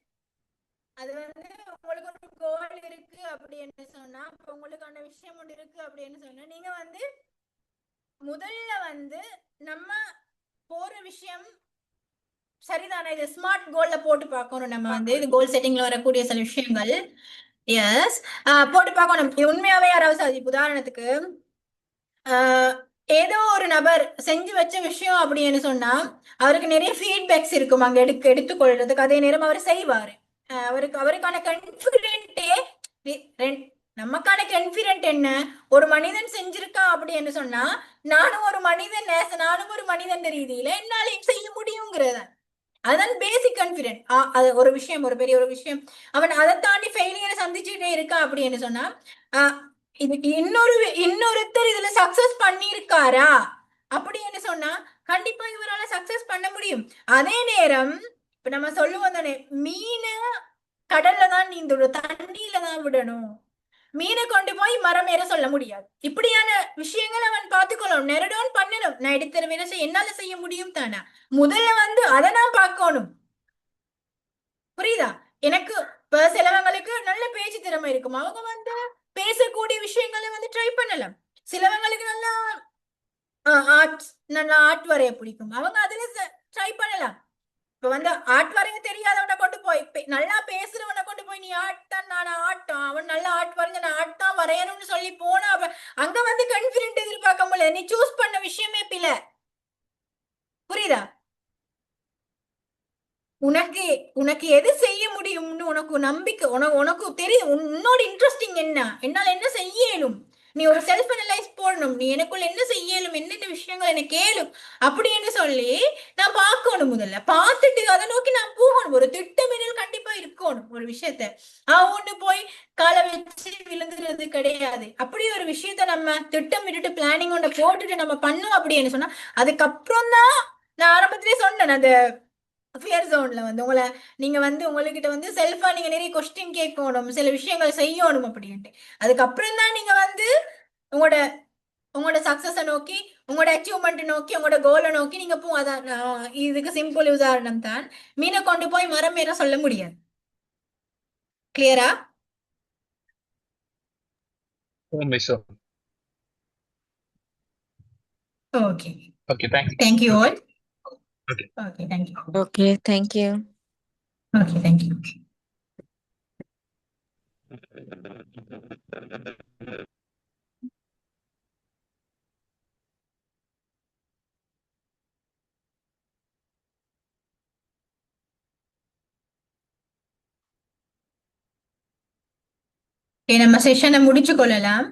அது வந்து உங்களுக்கு ஒரு கோல் இருக்கு அப்படின்னு சொன்னா, இப்ப உங்களுக்கான விஷயம் ஒன்று இருக்கு அப்படின்னு சொன்னா, நீங்க வந்து முதல்ல வந்து நம்ம போற விஷயம் சரிதானே, இது ஸ்மார்ட் கோல்ல போட்டு பார்க்கணும். நம்ம வந்து இது கோல் செட்டிங்ல வரக்கூடிய சில விஷயங்கள் எஸ் போட்டு பார்க்கணும். உண்மையாவே யாராவது உதாரணத்துக்கு ஏதோ ஒரு நபர் செஞ்சு வச்ச விஷயம் அப்படின்னு சொன்னா அவருக்கு நிறைய ஃபீட்பேக்ஸ் இருக்கும் அங்க எடுத்துக்கொள்றதுக்கு. அதே நேரம் அவர் செய்வாரு. அவருக்கான கான்ஃபிடென்ட்டே நமக்கான கான்ஃபிடென்ட் என்ன, ஒரு மனிதன் செஞ்சிருக்கான் அப்படின்னு சொன்னா நானும் ஒரு மனிதன் நானும் ஒரு மனிதன் ரீதியில என்னாலையும் செய்ய முடியுங்கிறத. அதுதான் பேசிக் கான்ஃபிடென்ட். அது ஒரு விஷயம், ஒரு பெரிய ஒரு விஷயம். அவன் அதை தாண்டி ஃபெயிலியரை சந்திச்சுட்டே இருக்கான் அப்படின்னு சொன்னா இது இன்னொருத்தர் இதுல சக்சஸ் பண்ணிருக்காரா அப்படின்னு சொன்னா கண்டிப்பா இவரால சக்சஸ் பண்ண முடியும். அதே நேரம் இப்ப நம்ம சொல்லுவோம் தானே, மீனை கடல்ல தான் நீந்தணும், தண்ணியில தான் விடணும். மீனை கொண்டு போய் மரம் ஏற சொல்ல முடியாது. இப்படியான விஷயங்கள் அவன் பார்த்துக்கணும், நெரடவுன் பண்ணணும். நான் எடுத்துற வேலை என்னால செய்ய முடியும் தானே, முதல்ல வந்து அதை நான் பார்க்கணும். புரியுதா? எனக்கு இப்ப சிலவங்களுக்கு நல்ல பேச்சு திறமை இருக்கும், அவங்க வந்து பேசக்கூடிய விஷயங்களை வந்து ட்ரை பண்ணலாம். சிலவங்களுக்கு நல்லா ஆர்ட் வரைய பிடிக்கும், அவங்க அதுல ட்ரை பண்ணலாம். இப்ப வந்து ஆர்ட் வரைய தெரியாதவனை கொண்டு போய் நல்லா பேசுறவனை கொண்டு போய் நீ ஆட்டம் நான் ஆட்டம், அவன் நல்லா ஆர்ட் வரைஞ்ச நான் ஆர்ட் தான் வரையணும்னு சொல்லி போனா அங்க வந்து கான்ஃபிடென்ட் எதிர்பார்க்க முடியல. நீ சூஸ் பண்ண விஷயமே பில. புரியுதா? உனக்கு எது செய்ய முடியும்னு உனக்கு நம்பிக்கை, உனக்கு தெரியும் உன்னோட இன்ட்ரெஸ்டிங் என்ன, என்னால என்ன செய்யலும். நீ ஒரு செல்ஃப் அனலைஸ் போடணும், நீ எனக்குள்ள என்ன செய்யலும், என்னென்ன விஷயங்கள் எனக்கு கேளும் அப்படின்னு சொல்லி நான் பார்க்கணும். முதல்ல பார்த்துட்டு அதை நோக்கி நான் போகணும். ஒரு திட்டமிடல் கண்டிப்பா இருக்கணும் ஒரு விஷயத்த. ஒண்ணு போய் காலை வச்சு விழுந்துறது கிடையாது. அப்படி ஒரு விஷயத்த நம்ம திட்டமிட்டுட்டு பிளானிங் ஒண்ணு போட்டுட்டு நம்ம பண்ணோம் அப்படின்னு சொன்னா அதுக்கப்புறம் தான் நான் ஆரம்பத்திலே சொன்னேன், அந்த ஃபியர் ஜோன்ல வந்து நீங்க வந்து உங்ககிட்ட வந்து செல்ஃபா நீங்க நிறைய கொஸ்டின் கேட்கணும், சில விஷயங்கள் செய்யணும் அப்படின்ட்டு. அதுக்கப்புறம் தான் நீங்க வந்து உங்களோட உங்களோட சக்சஸ நோக்கி, உங்களோட அச்சீவ்மெண்ட் நோக்கி, உங்களோட கோலை நோக்கி நீங்க அதான் இதுக்கு சிம்பிள் உதாரணம் தான், மீனை கொண்டு போய் மரம் ஏற சொல்ல முடியாது. கிளியரா? Okay okay, thanks. Thank you all. Okay okay thank you. Okay, thank you. Okay thank you. நம்ம செஷனை முடிச்சு கொள்ளலாம்.